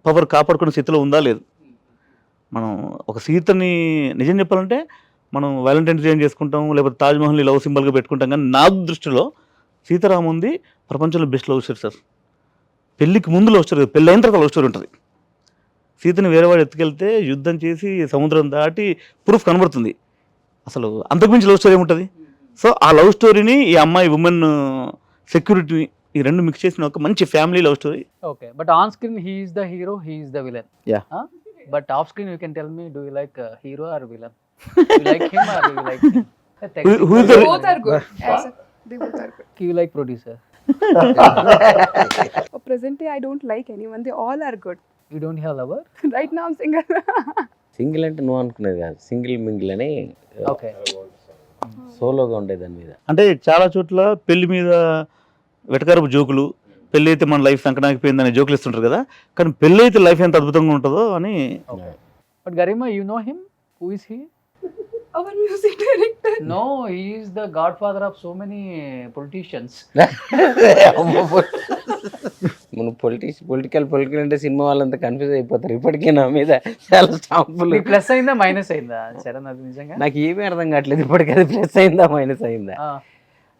Speaker 7: పవర్ కాపాడుకునే స్థితిలో ఉందా లేదు. మనం ఒక సీతని నిజం చెప్పాలంటే మనం వ్యాలంటైన్స్ డే చేసుకుంటాం, లేకపోతే తాజ్మహల్ని లవ్ సింబల్గా పెట్టుకుంటాం, కానీ నా దృష్టిలో సీతారాం ఉంది ప్రపంచంలో బెస్ట్ లవ్ స్టోరీ సార్. పెళ్ళికి ముందు లవ్ స్టోరీ, పెళ్ళి అయిన తర్వాత లవ్ స్టోరీ ఉంటుంది. సీతని వేరేవాడు ఎత్తుకెళ్తే యుద్ధం చేసి సముద్రం దాటి ప్రూఫ్ కనబడుతుంది. అసలు అంతకుమించి లవ్ స్టోరీ ఏముంటుంది. సో ఆ లవ్ స్టోరీని ఈ అమ్మాయి ఉమెన్ సెక్యూరిటీని ఈ రెండు మిక్స్ చేసిన ఒక మంచి family love story.
Speaker 1: Okay, but on screen he is the hero, he is the villain.
Speaker 5: Yeah.
Speaker 1: But off screen you can tell me, do you like hero or villain? You like him or you like him?
Speaker 7: Who is the-
Speaker 8: Both are good. Yes, sir. They both are good.
Speaker 1: You like producer?
Speaker 8: Presently, I don't like anyone. They all are good.
Speaker 1: You don't have lover?
Speaker 8: Right now, I'm single.
Speaker 5: Single అంటే నువ్వు అనుకునేది కాదు, single mingle అని
Speaker 1: Okay.
Speaker 5: సోలోగా ఉండే దాని మీద.
Speaker 7: అంటే చాలా చోట్ల పెళ్లి మీద వెటకారపు జోకులు, పెళ్ళి అయితే మన లైఫ్ సంకనాగిపోయింది అనే జోకులు ఇస్తుంటారు కదా, కానీ పెళ్ళి అయితే లైఫ్ ఎంత అద్భుతంగా ఉంటుందో అని.
Speaker 1: Okay. But Garima, you know him? Who is he?
Speaker 8: Our music director.
Speaker 1: No, he is the godfather of so many politicians.
Speaker 5: మనం పొలిటికల్ అంటే సినిమా వాళ్ళంతా కన్ఫ్యూజ్ అయిపోతారు. ఇప్పటికీ నా మీద చాలా స్టాంపులు.
Speaker 1: ప్లస్ అయిందా మైనస్ అయిందా చరణ్ అది నిజంగా?
Speaker 5: నాకు ఏమీ అర్థం కావట్లేదు ఇప్పటికీ, అది ప్లస్ అయిందా మైనస్ అయిందా.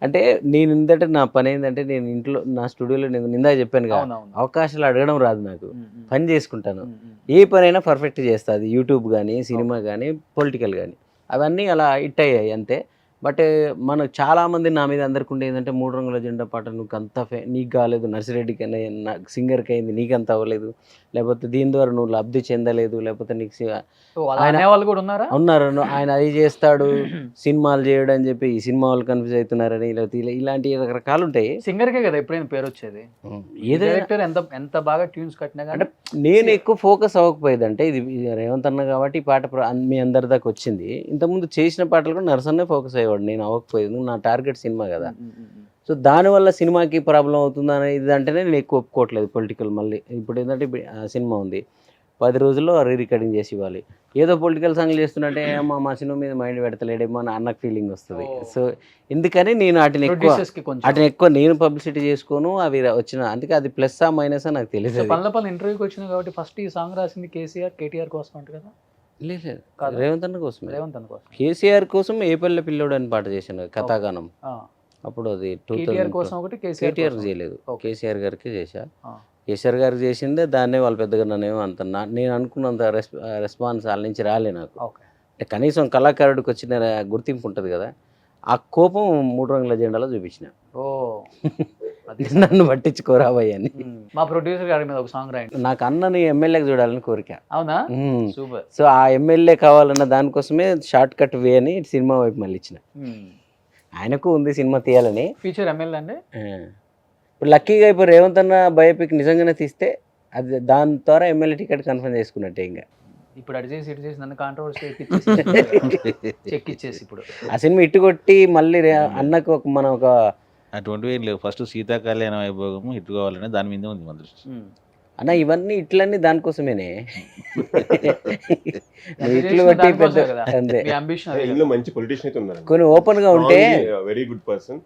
Speaker 5: అంటే నేను ఇంతటే నా పని ఏంటంటే, నేను ఇంట్లో నా స్టూడియోలో నేను నిందా చెప్పాను కదా,
Speaker 1: అవునవును.
Speaker 5: అవకాశాలు అడగడం రాదు నాకు, పని చేసుకుంటాను. ఏ పనైనా పర్ఫెక్ట్ చేస్తా. అది యూట్యూబ్ కానీ, సినిమా కానీ, పొలిటికల్ కానీ, అవన్నీ అలా హిట్ అయ్యాయి అంతే. బట్ మనకు చాలామంది నా మీద అందరికి ఉండే ఏంటంటే, 3 రంగుల జెండా పాట నువ్వు అంత నీకు కాలేదు, నర్సిరెడ్డికి అయినా సింగర్కి అయింది, నీకు అంత అవ్వలేదు, లేకపోతే దీని ద్వారా నువ్వు లబ్ధి చెందలేదు, లేకపోతే నీకు
Speaker 1: వాళ్ళు కూడా ఉన్నారా?
Speaker 5: ఉన్నారు. ఆయన అది చేస్తాడు, సినిమాలు చేయడం అని చెప్పి ఈ సినిమా వాళ్ళు కన్ఫ్యూజ్ అవుతున్నారని, లేకపోతే ఇలాంటి రకరకాలు ఉంటాయి.
Speaker 1: సింగర్కే కదా ఎప్పుడైనా పేరు వచ్చేది.
Speaker 5: ఏదైనా
Speaker 1: ఎంత బాగా ట్యూన్స్ కట్టినా
Speaker 5: అంటే నేను ఎక్కువ ఫోకస్ అవ్వకపోయేది అంటే, ఇది రేవంత్ అన్న కాబట్టి ఈ పాట మీ అందరి దాకా వచ్చింది. ఇంతకుముందు చేసిన పాటలు కూడా నర్సన్నే ఫోకస్ అయ్యేవాడు, నేను అవ్వకపోయేది. నా టార్గెట్ సినిమా కదా. సో దానివల్ల సినిమాకి ప్రాబ్లం అవుతుందా అనేది అంటేనే నేను ఎక్కువ ఒప్పుకోవట్లేదు పొలిటికల్. మళ్ళీ ఇప్పుడు ఏంటంటే సినిమా ఉంది, 10 రోజుల్లో రీ రికార్డింగ్ చేసి ఇవ్వాలి. ఏదో పొలిటికల్ సాంగ్లు చేస్తున్నట్టే మా సినిమా మీద మైండ్ పెడతలేడేమో అని అన్నకు ఫీలింగ్ వస్తుంది. సో ఎందుకని నేను వాటిని
Speaker 1: Producers కి కొంచెం
Speaker 5: వాటిని ఎక్కువ నేను పబ్లిసిటీ చేసుకోను, అవి వచ్చిన అందుకే అది ప్లస్సా మైనసా నాకు తెలియదు.
Speaker 1: పనుల ఇంటర్వ్యూకి వచ్చింది కాబట్టి ఫస్ట్ ఈ సాంగ్ రాసింది కేటీఆర్ కోసం అంట కదా?
Speaker 5: లేదు
Speaker 1: కాదా?
Speaker 5: రేవంత్ అన్న కోసమే.
Speaker 1: రేవంత్ అన్న కోసం.
Speaker 5: కేసీఆర్ కోసం ఏ పల్లె పిల్లోడు అని పాట చేశాను కథాగానం.
Speaker 1: ఆ.
Speaker 5: అప్పుడు అది
Speaker 1: కేటీఆర్ కోసం ఒకటి,
Speaker 5: కేటీఆర్
Speaker 1: కోసం.
Speaker 5: చేయలేదు,
Speaker 1: Okay.
Speaker 5: కేసీఆర్ గారికి చేశా.
Speaker 1: ఆ.
Speaker 5: కేసీఆర్ గారికి చేసిందే దాన్నే వాళ్ళు పెద్దగా నన్నేమో అంత నేను అనుకున్నంత రెస్పాన్స్ వాళ్ళ నుంచి రాలే నాకు.
Speaker 1: ఓకే.
Speaker 5: అంటే కనీసం కళాకారుడికి వచ్చిన గుర్తింపు ఉంటుంది కదా, ఆ కోపం 3 రంగుల జెండాలో చూపించిన.
Speaker 1: ఓ అది
Speaker 5: నన్ను పట్టించుకోరాబోయ్ అని.
Speaker 1: మా ప్రొడ్యూసర్ గారి మీద ఒక సాంగ్ రాయండి.
Speaker 5: నాకు అన్నని ఎమ్మెల్యేకి చూడాలని కోరిక.
Speaker 1: అవునా? సూపర్.
Speaker 5: సో ఆ ఎమ్మెల్యే కావాలన్న దానికోసమే షార్ట్ కట్ వే అని సినిమా వైపు మళ్ళీ ఇచ్చిన. ఆయనకు ఉంది సినిమా తీయాలని.
Speaker 1: ఫ్యూచర్ ఎమ్మెల్యే అండి.
Speaker 5: ఇప్పుడు లక్కీగా ఇప్పుడు రేవంత్ అన్న బయోపిక్ నిజంగానే తీస్తే అది దాని ద్వారా ఎమ్మెల్యే టికెట్ కన్ఫర్మ్ చేసుకున్నట్టే. ఇంకా
Speaker 1: ఇప్పుడు అటు చేసి ఇటు చేసి నన్ను కాంట్రవర్సీ చెక్ ఇచ్చేసి ఇప్పుడు
Speaker 5: ఆ సినిమా ఇటు కొట్టి మళ్ళీ అన్నకు మనం ఒక
Speaker 3: అటువంటివి ఏం లేవు. ఫస్ట్ సీతాకళ్యాణ వైభోగము హిట్ కావాలనే దాని మీద ఉంది మన దృష్టి.
Speaker 5: అన్న ఇవన్నీ ఇట్లన్నీ దానికోసమేనే. ఇట్లు కొట్టి పెద్ద అంతే.
Speaker 6: ఇందులో మంచి పొలిటీషియన్ అయితే ఉన్నారు,
Speaker 5: కొన్ని ఓపెన్ గా ఉంటే
Speaker 6: very good person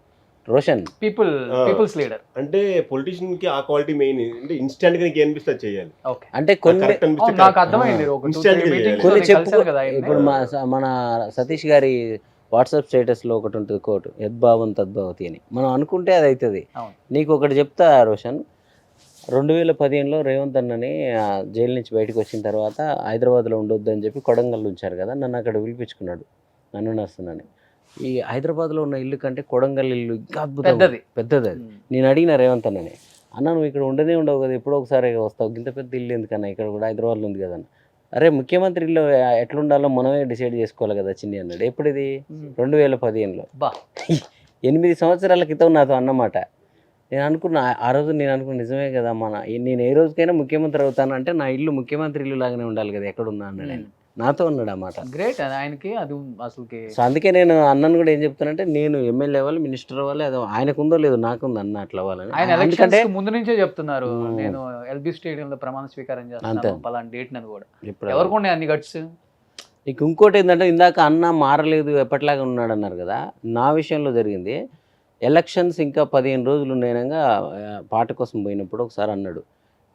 Speaker 5: Roshan
Speaker 1: peoples leader.
Speaker 6: అంటే పొలిటీషియన్ కి ఆ క్వాలిటీ మెయిన్. అంటే ఇన్స్టాంట్ గా నీకు అనిపిస్తే అది చేయాలి.
Speaker 1: ఓకే.
Speaker 5: అంటే కొన్ని
Speaker 6: Correct అనిపిస్తే
Speaker 1: నాకు
Speaker 6: correct.
Speaker 1: అర్థమైంది. ఒక two,
Speaker 6: Instant
Speaker 1: three
Speaker 6: గా
Speaker 1: meetings
Speaker 5: కొన్ని
Speaker 1: లో
Speaker 5: చెప్పు.
Speaker 1: కలిశారు కదా ఆయన్ని.
Speaker 5: ఇప్పుడు మన సతీష్ గారి వాట్సాప్ స్టేటస్లో ఒకటి ఉంటుంది కోట్, యద్భావం తద్భవతి అని. మనం అనుకుంటే అది అవుతుంది.
Speaker 1: అవును.
Speaker 5: నీకు ఒకటి చెప్తా రోషన్, 2015లో రేవంత్ అన్నని జైలు నుంచి బయటకు వచ్చిన తర్వాత హైదరాబాద్లో ఉండొద్దు అని చెప్పి కొడంగల్ ఉంచారు కదా, నన్ను అక్కడ పిలిపించుకున్నాడు నన్ను నర్సునని. ఈ హైదరాబాద్లో ఉన్న ఇల్లు కంటే కొడంగల్ ఇల్లు ఇంకా అద్భుతం పెద్దది అది. నేను అడిగిన రేవంత్ అన్నని, అన్న నువ్వు ఇక్కడ ఉండనే ఉండవు కదా, ఎప్పుడో ఒకసారి వస్తావు, ఇంత పెద్ద ఇల్లు ఎందుకన్నా, ఇక్కడ కూడా హైదరాబాద్లో ఉంది కదా అన్న. అరే ముఖ్యమంత్రి ఇల్లు ఎట్లుండాలో మనమే డిసైడ్ చేసుకోవాలి కదా చిన్ని అన్నాడు. ఎప్పుడు ఇది? 2015లో. 8 సంవత్సరాల క్రితం నాతో అన్నమాట. నేను అనుకున్నా ఆ రోజు, నేను అనుకున్నా నిజమే కదా, నేను ఏ రోజుకైనా ముఖ్యమంత్రి అవుతాను అంటే నా ఇల్లు ముఖ్యమంత్రి ఇల్లు లాగానే ఉండాలి కదా ఎక్కడున్నా అన్నాడు ఆయన. నాతో అన్నాడు అన్నమాట.
Speaker 1: గ్రేట్ ఆయనకి అది అసలు.
Speaker 5: సో అందుకే నేను అన్నను కూడా ఏం చెప్తానంటే, నేను ఎమ్మెల్యే అవ్వాలి, మినిస్టర్ అవ్వాలి, అది ఆయనకు ఉందో లేదో నాకుంది అన్న అట్లా అవ్వాలని.
Speaker 1: ఆయన ఎలక్షన్స్ ముందు నుంచే చెప్తున్నారు, నేను ఎల్బీ స్టేడియంలో ప్రమాణ స్వీకారం చేస్తాను పలానా డేట్ అని కూడా. ఎవరికి ఉన్నాయి అన్ని గట్స్?
Speaker 5: నీకు ఇంకోటి ఏంటంటే, ఇందాక అన్న మారలేదు ఎప్పటిలాగా ఉన్నాడు అన్నారు కదా, నా విషయంలో జరిగింది. ఎలక్షన్స్ ఇంకా 15 రోజులు ఉన్నాయనగా పాట కోసం పోయినప్పుడు ఒకసారి అన్నాడు,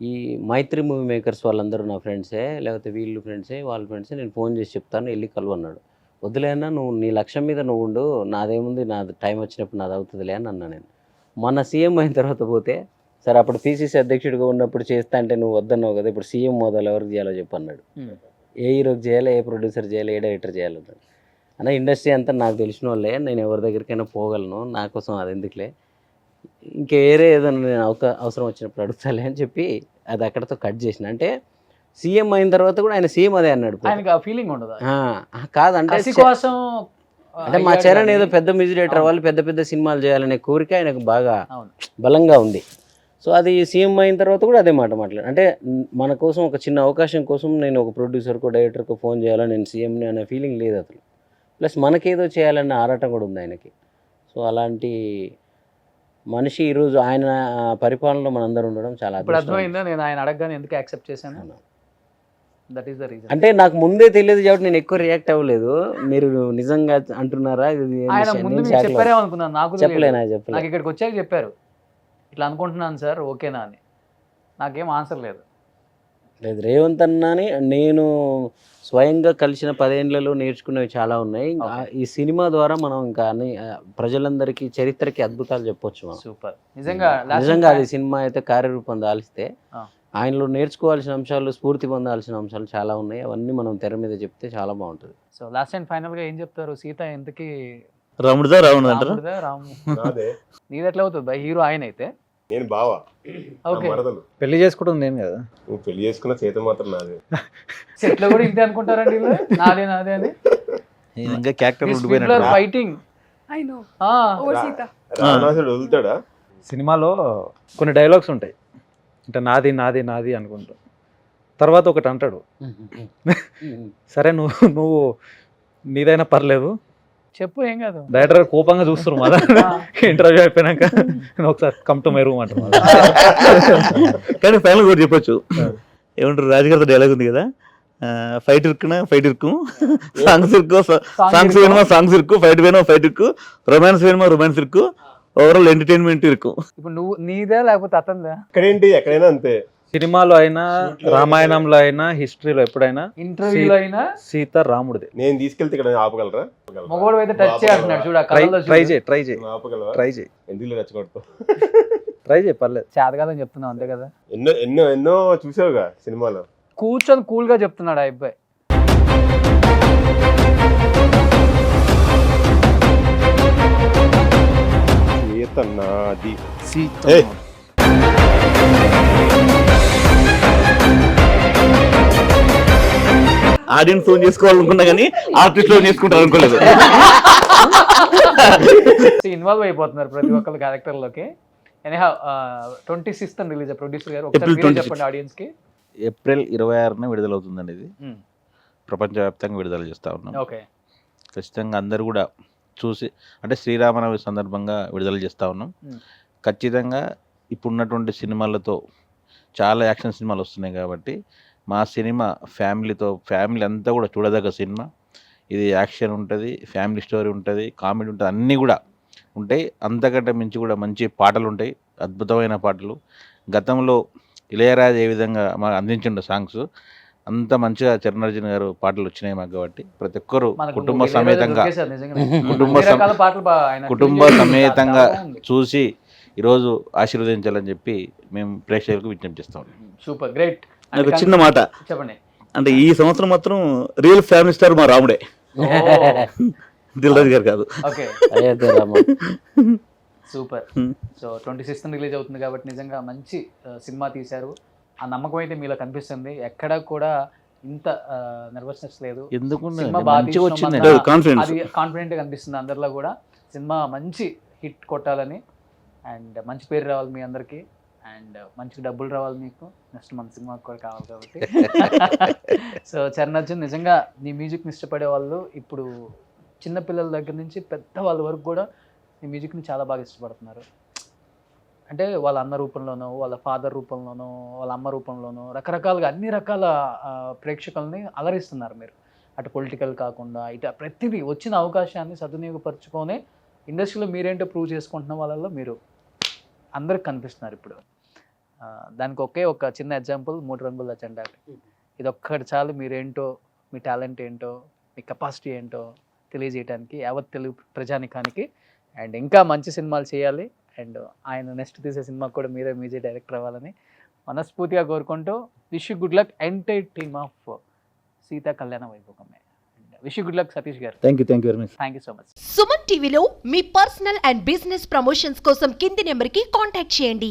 Speaker 5: ఈ మైత్రి మూవీ మేకర్స్ వాళ్ళందరూ నా ఫ్రెండ్సే, లేకపోతే వీళ్ళు ఫ్రెండ్సే వాళ్ళ ఫ్రెండ్సే, నేను ఫోన్ చేసి చెప్తాను వెళ్ళి కలవన్నాడు. వద్దులేనా నువ్వు నీ లక్ష్యం మీద నువ్వు ఉండు, నాదేముంది, నాది టైం వచ్చినప్పుడు నాది అవుతుందిలే అని అన్నా నేను. మన సీఎం అయిన తర్వాత పోతే, సరే అప్పుడు పీసీసీ అధ్యక్షుడిగా ఉన్నప్పుడు చేస్తా అంటే నువ్వు వద్దన్నావు కదా, ఇప్పుడు సీఎం మొదలు ఎవరికి చేయాలో చెప్పు అన్నాడు. ఏ హీరోకి చేయాలి, ఏ ప్రొడ్యూసర్ చేయాలి, ఏ డైరెక్టర్ చేయాలన్నాడు. అన్న ఇండస్ట్రీ అంతా నాకు తెలిసిన వాళ్ళే, నేను ఎవరి దగ్గరికైనా పోగలను, నా కోసం అది ఎందుకులే, ఇంకా వేరే ఏదైనా నేను అవసరం వచ్చినప్పుడు అడుగుతాలే అని చెప్పి అది అక్కడతో కట్ చేసిన. అంటే సీఎం అయిన తర్వాత కూడా ఆయన సీఎం అదే అన్నాడు.
Speaker 1: ఆయనకి ఆ ఫీలింగ్ ఉండదు
Speaker 5: కాదంటే
Speaker 1: కోసం.
Speaker 5: అంటే మా చరణ్ ఏదో పెద్ద మ్యూజిక్ డైరెక్టర్ వాళ్ళు పెద్ద పెద్ద సినిమాలు చేయాలనే కోరిక ఆయనకు బాగా బలంగా ఉంది. సో అది సీఎం అయిన తర్వాత కూడా అదే మాట మాట్లాడు. అంటే మన కోసం ఒక చిన్న అవకాశం కోసం నేను ఒక ప్రొడ్యూసర్కో డైరెక్టర్కో ఫోన్ చేయాలని నేను సీఎంని అనే ఫీలింగ్ లేదు అసలు. ప్లస్ మనకేదో చేయాలన్న ఆరాటం కూడా ఉంది ఆయనకి. సో అలాంటి మనిషి ఈరోజు ఆయన పరిపాలనలో మనందరూ ఉండడం చాలా
Speaker 1: అర్థమైందా. నేను ఆయన అడగగానే ఎందుకు యాక్సెప్ట్ చేశాను, దట్ ఈస్ ద రీజన్.
Speaker 5: అంటే నాకు ముందే తెలియదు కాబట్టి నేను ఎక్కువ రియాక్ట్ అవ్వలేదు. మీరు నిజంగా అంటున్నారా
Speaker 1: చెప్పారేమనుకున్నాను, నాకు
Speaker 5: చెప్పలేనా?
Speaker 1: నాకు ఇక్కడికి వచ్చాక చెప్పారు ఇట్లా అనుకుంటున్నాను సార్ ఓకేనా అని. నాకేం ఆన్సర్ లేదు.
Speaker 5: లేదు రేవంత్ అన్నని నేను స్వయంగా కలిసిన 10 ఏళ్లలో నేర్చుకునేవి చాలా ఉన్నాయి. ఈ సినిమా ద్వారా మనం ఇంకా అన్ని ప్రజలందరికీ చరిత్రకి అద్భుతాలు చెప్పొచ్చు మనం.
Speaker 1: సూపర్.
Speaker 5: నిజంగా అది సినిమా అయితే కార్యరూపం దాల్స్తే ఆయనలో నేర్చుకోవాల్సిన అంశాలు, స్ఫూర్తి పొందాల్సిన అంశాలు చాలా ఉన్నాయి. అవన్నీ మనం తెర మీద చెప్తే చాలా బాగుంటుంది.
Speaker 1: సో లాస్ట్ అండ్ ఫైనల్ గా ఏం చెప్తారు? సీత ఎంతకి
Speaker 7: రాముడిదా రావణుడు అంటారా?
Speaker 1: రాము నీది ఎట్లా అవుతుంది బై? హీరో ఆయన అయితే
Speaker 6: నేను బావా.
Speaker 1: ఓకే.
Speaker 4: పెళ్లి చేసుకోవడం నేను కదా,
Speaker 6: నువ్వు పెళ్లి చేసుకున్న చేత మాత్రం నాదే.
Speaker 1: సెట్లో కూడా ఇంతే అనుకుంటారండి వీళ్ళు, నాదే నాదే అని.
Speaker 3: ఇంకా character
Speaker 1: fighting.
Speaker 8: I know. Oh, Sita.
Speaker 6: రావణాసుడు వదులుతాడా?
Speaker 4: సినిమాలో కొన్ని డైలాగ్స్ ఉంటాయి, అంటే నాది నాది నాది అనుకుంటా. తర్వాత ఒకటి అంటాడు, సరే నువ్వు నీదైనా పర్లేదు
Speaker 1: చెప్పు ఏం కాదు.
Speaker 4: డైరెక్టర్ కోపంగా చూస్తారు మళ్ళీ ఇంటర్వ్యూ అయిపోయినాక, ఒకసారి కమ్ టు మై రూమ్ అంటారు.
Speaker 7: కానీ ఫైనల్ కూడా చెప్పొచ్చు, ఏమంటారు రాజుగారితో డైలాగ్ ఉంది కదా, ఫైట్ ఇరుక్కునా ఫైట్ ఇరుకు, సాంగ్స్ ఇరుకు సాంగ్స్ వేணுమా సాంగ్స్ ఇరుకు, ఫైట్ వేணுమా ఫైట్ ఇరుకు, రొమాన్స్ వేணுమా రొమాన్స్ ఇరుకు, ఓవరాల్ ఎంటర్టైన్మెంట్ ఇరుకు.
Speaker 1: ఇప్పుడు నువ్వు నీదే లేకపోతే అతనిదా?
Speaker 6: ఇక్కడేంటి ఎక్కడైనా అంతే.
Speaker 4: సినిమాలో అయినా రామాయణంలో అయినా హిస్టరీలో ఎప్పుడైనా
Speaker 1: ఇంటర్వ్యూలో అయినా
Speaker 4: సీత రాముడిది.
Speaker 6: నేను తీసుకెళ్తే ఇక్కడ ఆపగలరా?
Speaker 1: మగవాడు అయితే టచ్ చేస్తున్నాడు చూడు, ఆ కళ్ళలో
Speaker 4: ట్రై చేయి ట్రై చేయి
Speaker 6: ఆపగలవా?
Speaker 4: ట్రై చేయి
Speaker 6: ఎందుకు రెచ్చగొడతావు?
Speaker 4: ట్రై చేయి పర్లేదు.
Speaker 1: చేతగాదని చెప్తున్నావు అంతే కదా.
Speaker 6: ఎన్నో ఎన్నో ఎన్నో చూసావుగా సినిమాలో.
Speaker 1: కూర్చొని కూల్ గా చెప్తున్నాడు ఆ అబ్బాయి.
Speaker 6: సీతన్నాది.
Speaker 3: సీత
Speaker 6: ఏయ్.
Speaker 7: ఆడియన్స్ ఓన్ చేసుకోవాలనుకున్నా కానీ ఆర్టిస్ట్ ఓన్ చేసుకుంటారు అనుకోలేదు.
Speaker 1: ఇన్వాల్వ్ అయిపోతున్నారు ప్రతి ఒక్కరు క్యారెక్టర్ లోకి. ఎనీహౌ 26th రిలీజ్ ప్రొడ్యూసర్ గారు, ఒకసారి
Speaker 7: April
Speaker 1: మీరే
Speaker 7: 26.
Speaker 1: చెప్పండి ఆడియన్స్ కి.
Speaker 3: ఏప్రిల్ 26న విడుదలవుతుందండి ఇది. ప్రపంచవ్యాప్తంగా విడుదల చేస్తూ ఉన్నాం.
Speaker 1: ఓకే,
Speaker 3: ఖచ్చితంగా అందరూ కూడా చూసి, అంటే శ్రీరామనవమి సందర్భంగా విడుదల చేస్తూ ఉన్నాం. ఖచ్చితంగా ఇప్పుడున్నటువంటి సినిమాలతో చాలా యాక్షన్ సినిమాలు వస్తున్నాయి కాబట్టి మా సినిమా ఫ్యామిలీ అంతా కూడా చూడదగ్గ సినిమా ఇది. యాక్షన్ ఉంటుంది, ఫ్యామిలీ స్టోరీ ఉంటుంది, కామెడీ ఉంటుంది, అన్నీ కూడా ఉంటాయి. అంతకంటే మించి కూడా మంచి పాటలు ఉంటాయి, అద్భుతమైన పాటలు. గతంలో ఇళయరాజా ఏ విధంగా మాకు అందించిండు సాంగ్స్, అంత మంచిగా చరణార్జున గారు పాటలు వచ్చినాయి మాకు. కాబట్టి ప్రతి ఒక్కరు
Speaker 1: మనకు
Speaker 3: కుటుంబ
Speaker 1: ఇళయరాజా
Speaker 3: సమేతంగా
Speaker 1: దొరికేశారు నిజంగానే.
Speaker 3: కుటుంబ
Speaker 1: అన్ని రకాల పాటలు ఆయన
Speaker 3: కుటుంబ
Speaker 1: tune చేసి
Speaker 3: సమేతంగా
Speaker 1: చాలా బాగుంది.
Speaker 3: చూసి ఈరోజు ఆశీర్వదించాలని చెప్పి మేము ప్రేక్షకులకు విజ్ఞప్తి చేస్తాం.
Speaker 1: Super great.
Speaker 7: నాకు ఒక చిన్న మాట,
Speaker 1: చెప్పండి.
Speaker 7: అంటే ఈ సంవత్సరం మాత్రం రియల్ ఫ్యామిలీ స్టార్ మా రాముడే, దిల్ రాజు గారు కాదు.
Speaker 1: Okay,
Speaker 5: Ayodhya Rama.
Speaker 1: Super. So 26th release అవుతుంది కాబట్టి నిజంగా మంచి సినిమా తీశారు. ఆ నమ్మకం అయితే మీలో కనిపిస్తుంది. ఎక్కడ కూడా ఇంత నర్వస్నెస్ లేదు.
Speaker 3: ఎందుకు
Speaker 1: సినిమా బాగా
Speaker 3: మంచిగా వచ్చింది.
Speaker 1: తీసినామన్నా
Speaker 7: కాన్ఫిడెన్స్.
Speaker 1: అది కాన్ఫిడెంట్ గా కనిపిస్తుంది అందరిలో కూడా. సినిమా మంచి హిట్ కొట్టాలని అండ్ మంచి పేరు రావాలి మీ అందరికీ, అండ్ మంచి డబ్బులు రావాలి మీకు. నెక్స్ట్ మన సినిమాకి కూడా కావాలి కాబట్టి. సో చరణార్జున్, నిజంగా నీ మ్యూజిక్ని ఇష్టపడే వాళ్ళు ఇప్పుడు చిన్నపిల్లల దగ్గర నుంచి పెద్దవాళ్ళ వరకు కూడా నీ మ్యూజిక్ని చాలా బాగా ఇష్టపడుతున్నారు. అంటే వాళ్ళ అన్న రూపంలోనో, వాళ్ళ ఫాదర్ రూపంలోనో, వాళ్ళ అమ్మ రూపంలోనో, రకరకాలుగా అన్ని రకాల ప్రేక్షకుల్ని అలరిస్తున్నారు మీరు. అటు పొలిటికల్ కాకుండా ఇటు ప్రతిదీ వచ్చిన అవకాశాన్ని సద్వినియోగపరచుకొని ఇండస్ట్రీలో మీరేంటో ప్రూవ్ చేసుకుంటున్న వాళ్ళల్లో మీరు అందరికి కనిపిస్తున్నారు ఇప్పుడు. దానికి ఒక చిన్న ఎగ్జాంపుల్ 3 రంగుల జెండా. ఇది ఒక్కటి చాలు మీరేంటో, మీ టాలెంట్ ఏంటో, మీ కెపాసిటీ ఏంటో తెలియజేయడానికి యావత్ తెలుగు ప్రజానికానికి. అండ్ ఇంకా మంచి సినిమాలు చేయాలి, అండ్ ఆయన నెక్స్ట్ తీసే సినిమాకి కూడా మీరే మ్యూజిక్ డైరెక్టర్ అవ్వాలని మనస్ఫూర్తిగా కోరుకుంటూ wish you good luck entire team of Sita Kalyana Vaibhogame. Wish you good luck Satish garu.
Speaker 7: Thank you very much.
Speaker 1: Thank you so much.
Speaker 9: Suman టీవీలో మీ పర్సనల్ అండ్ బిజినెస్ ప్రమోషన్స్ కోసం కింది నెంబర్కి కాంటాక్ట్ చేయండి.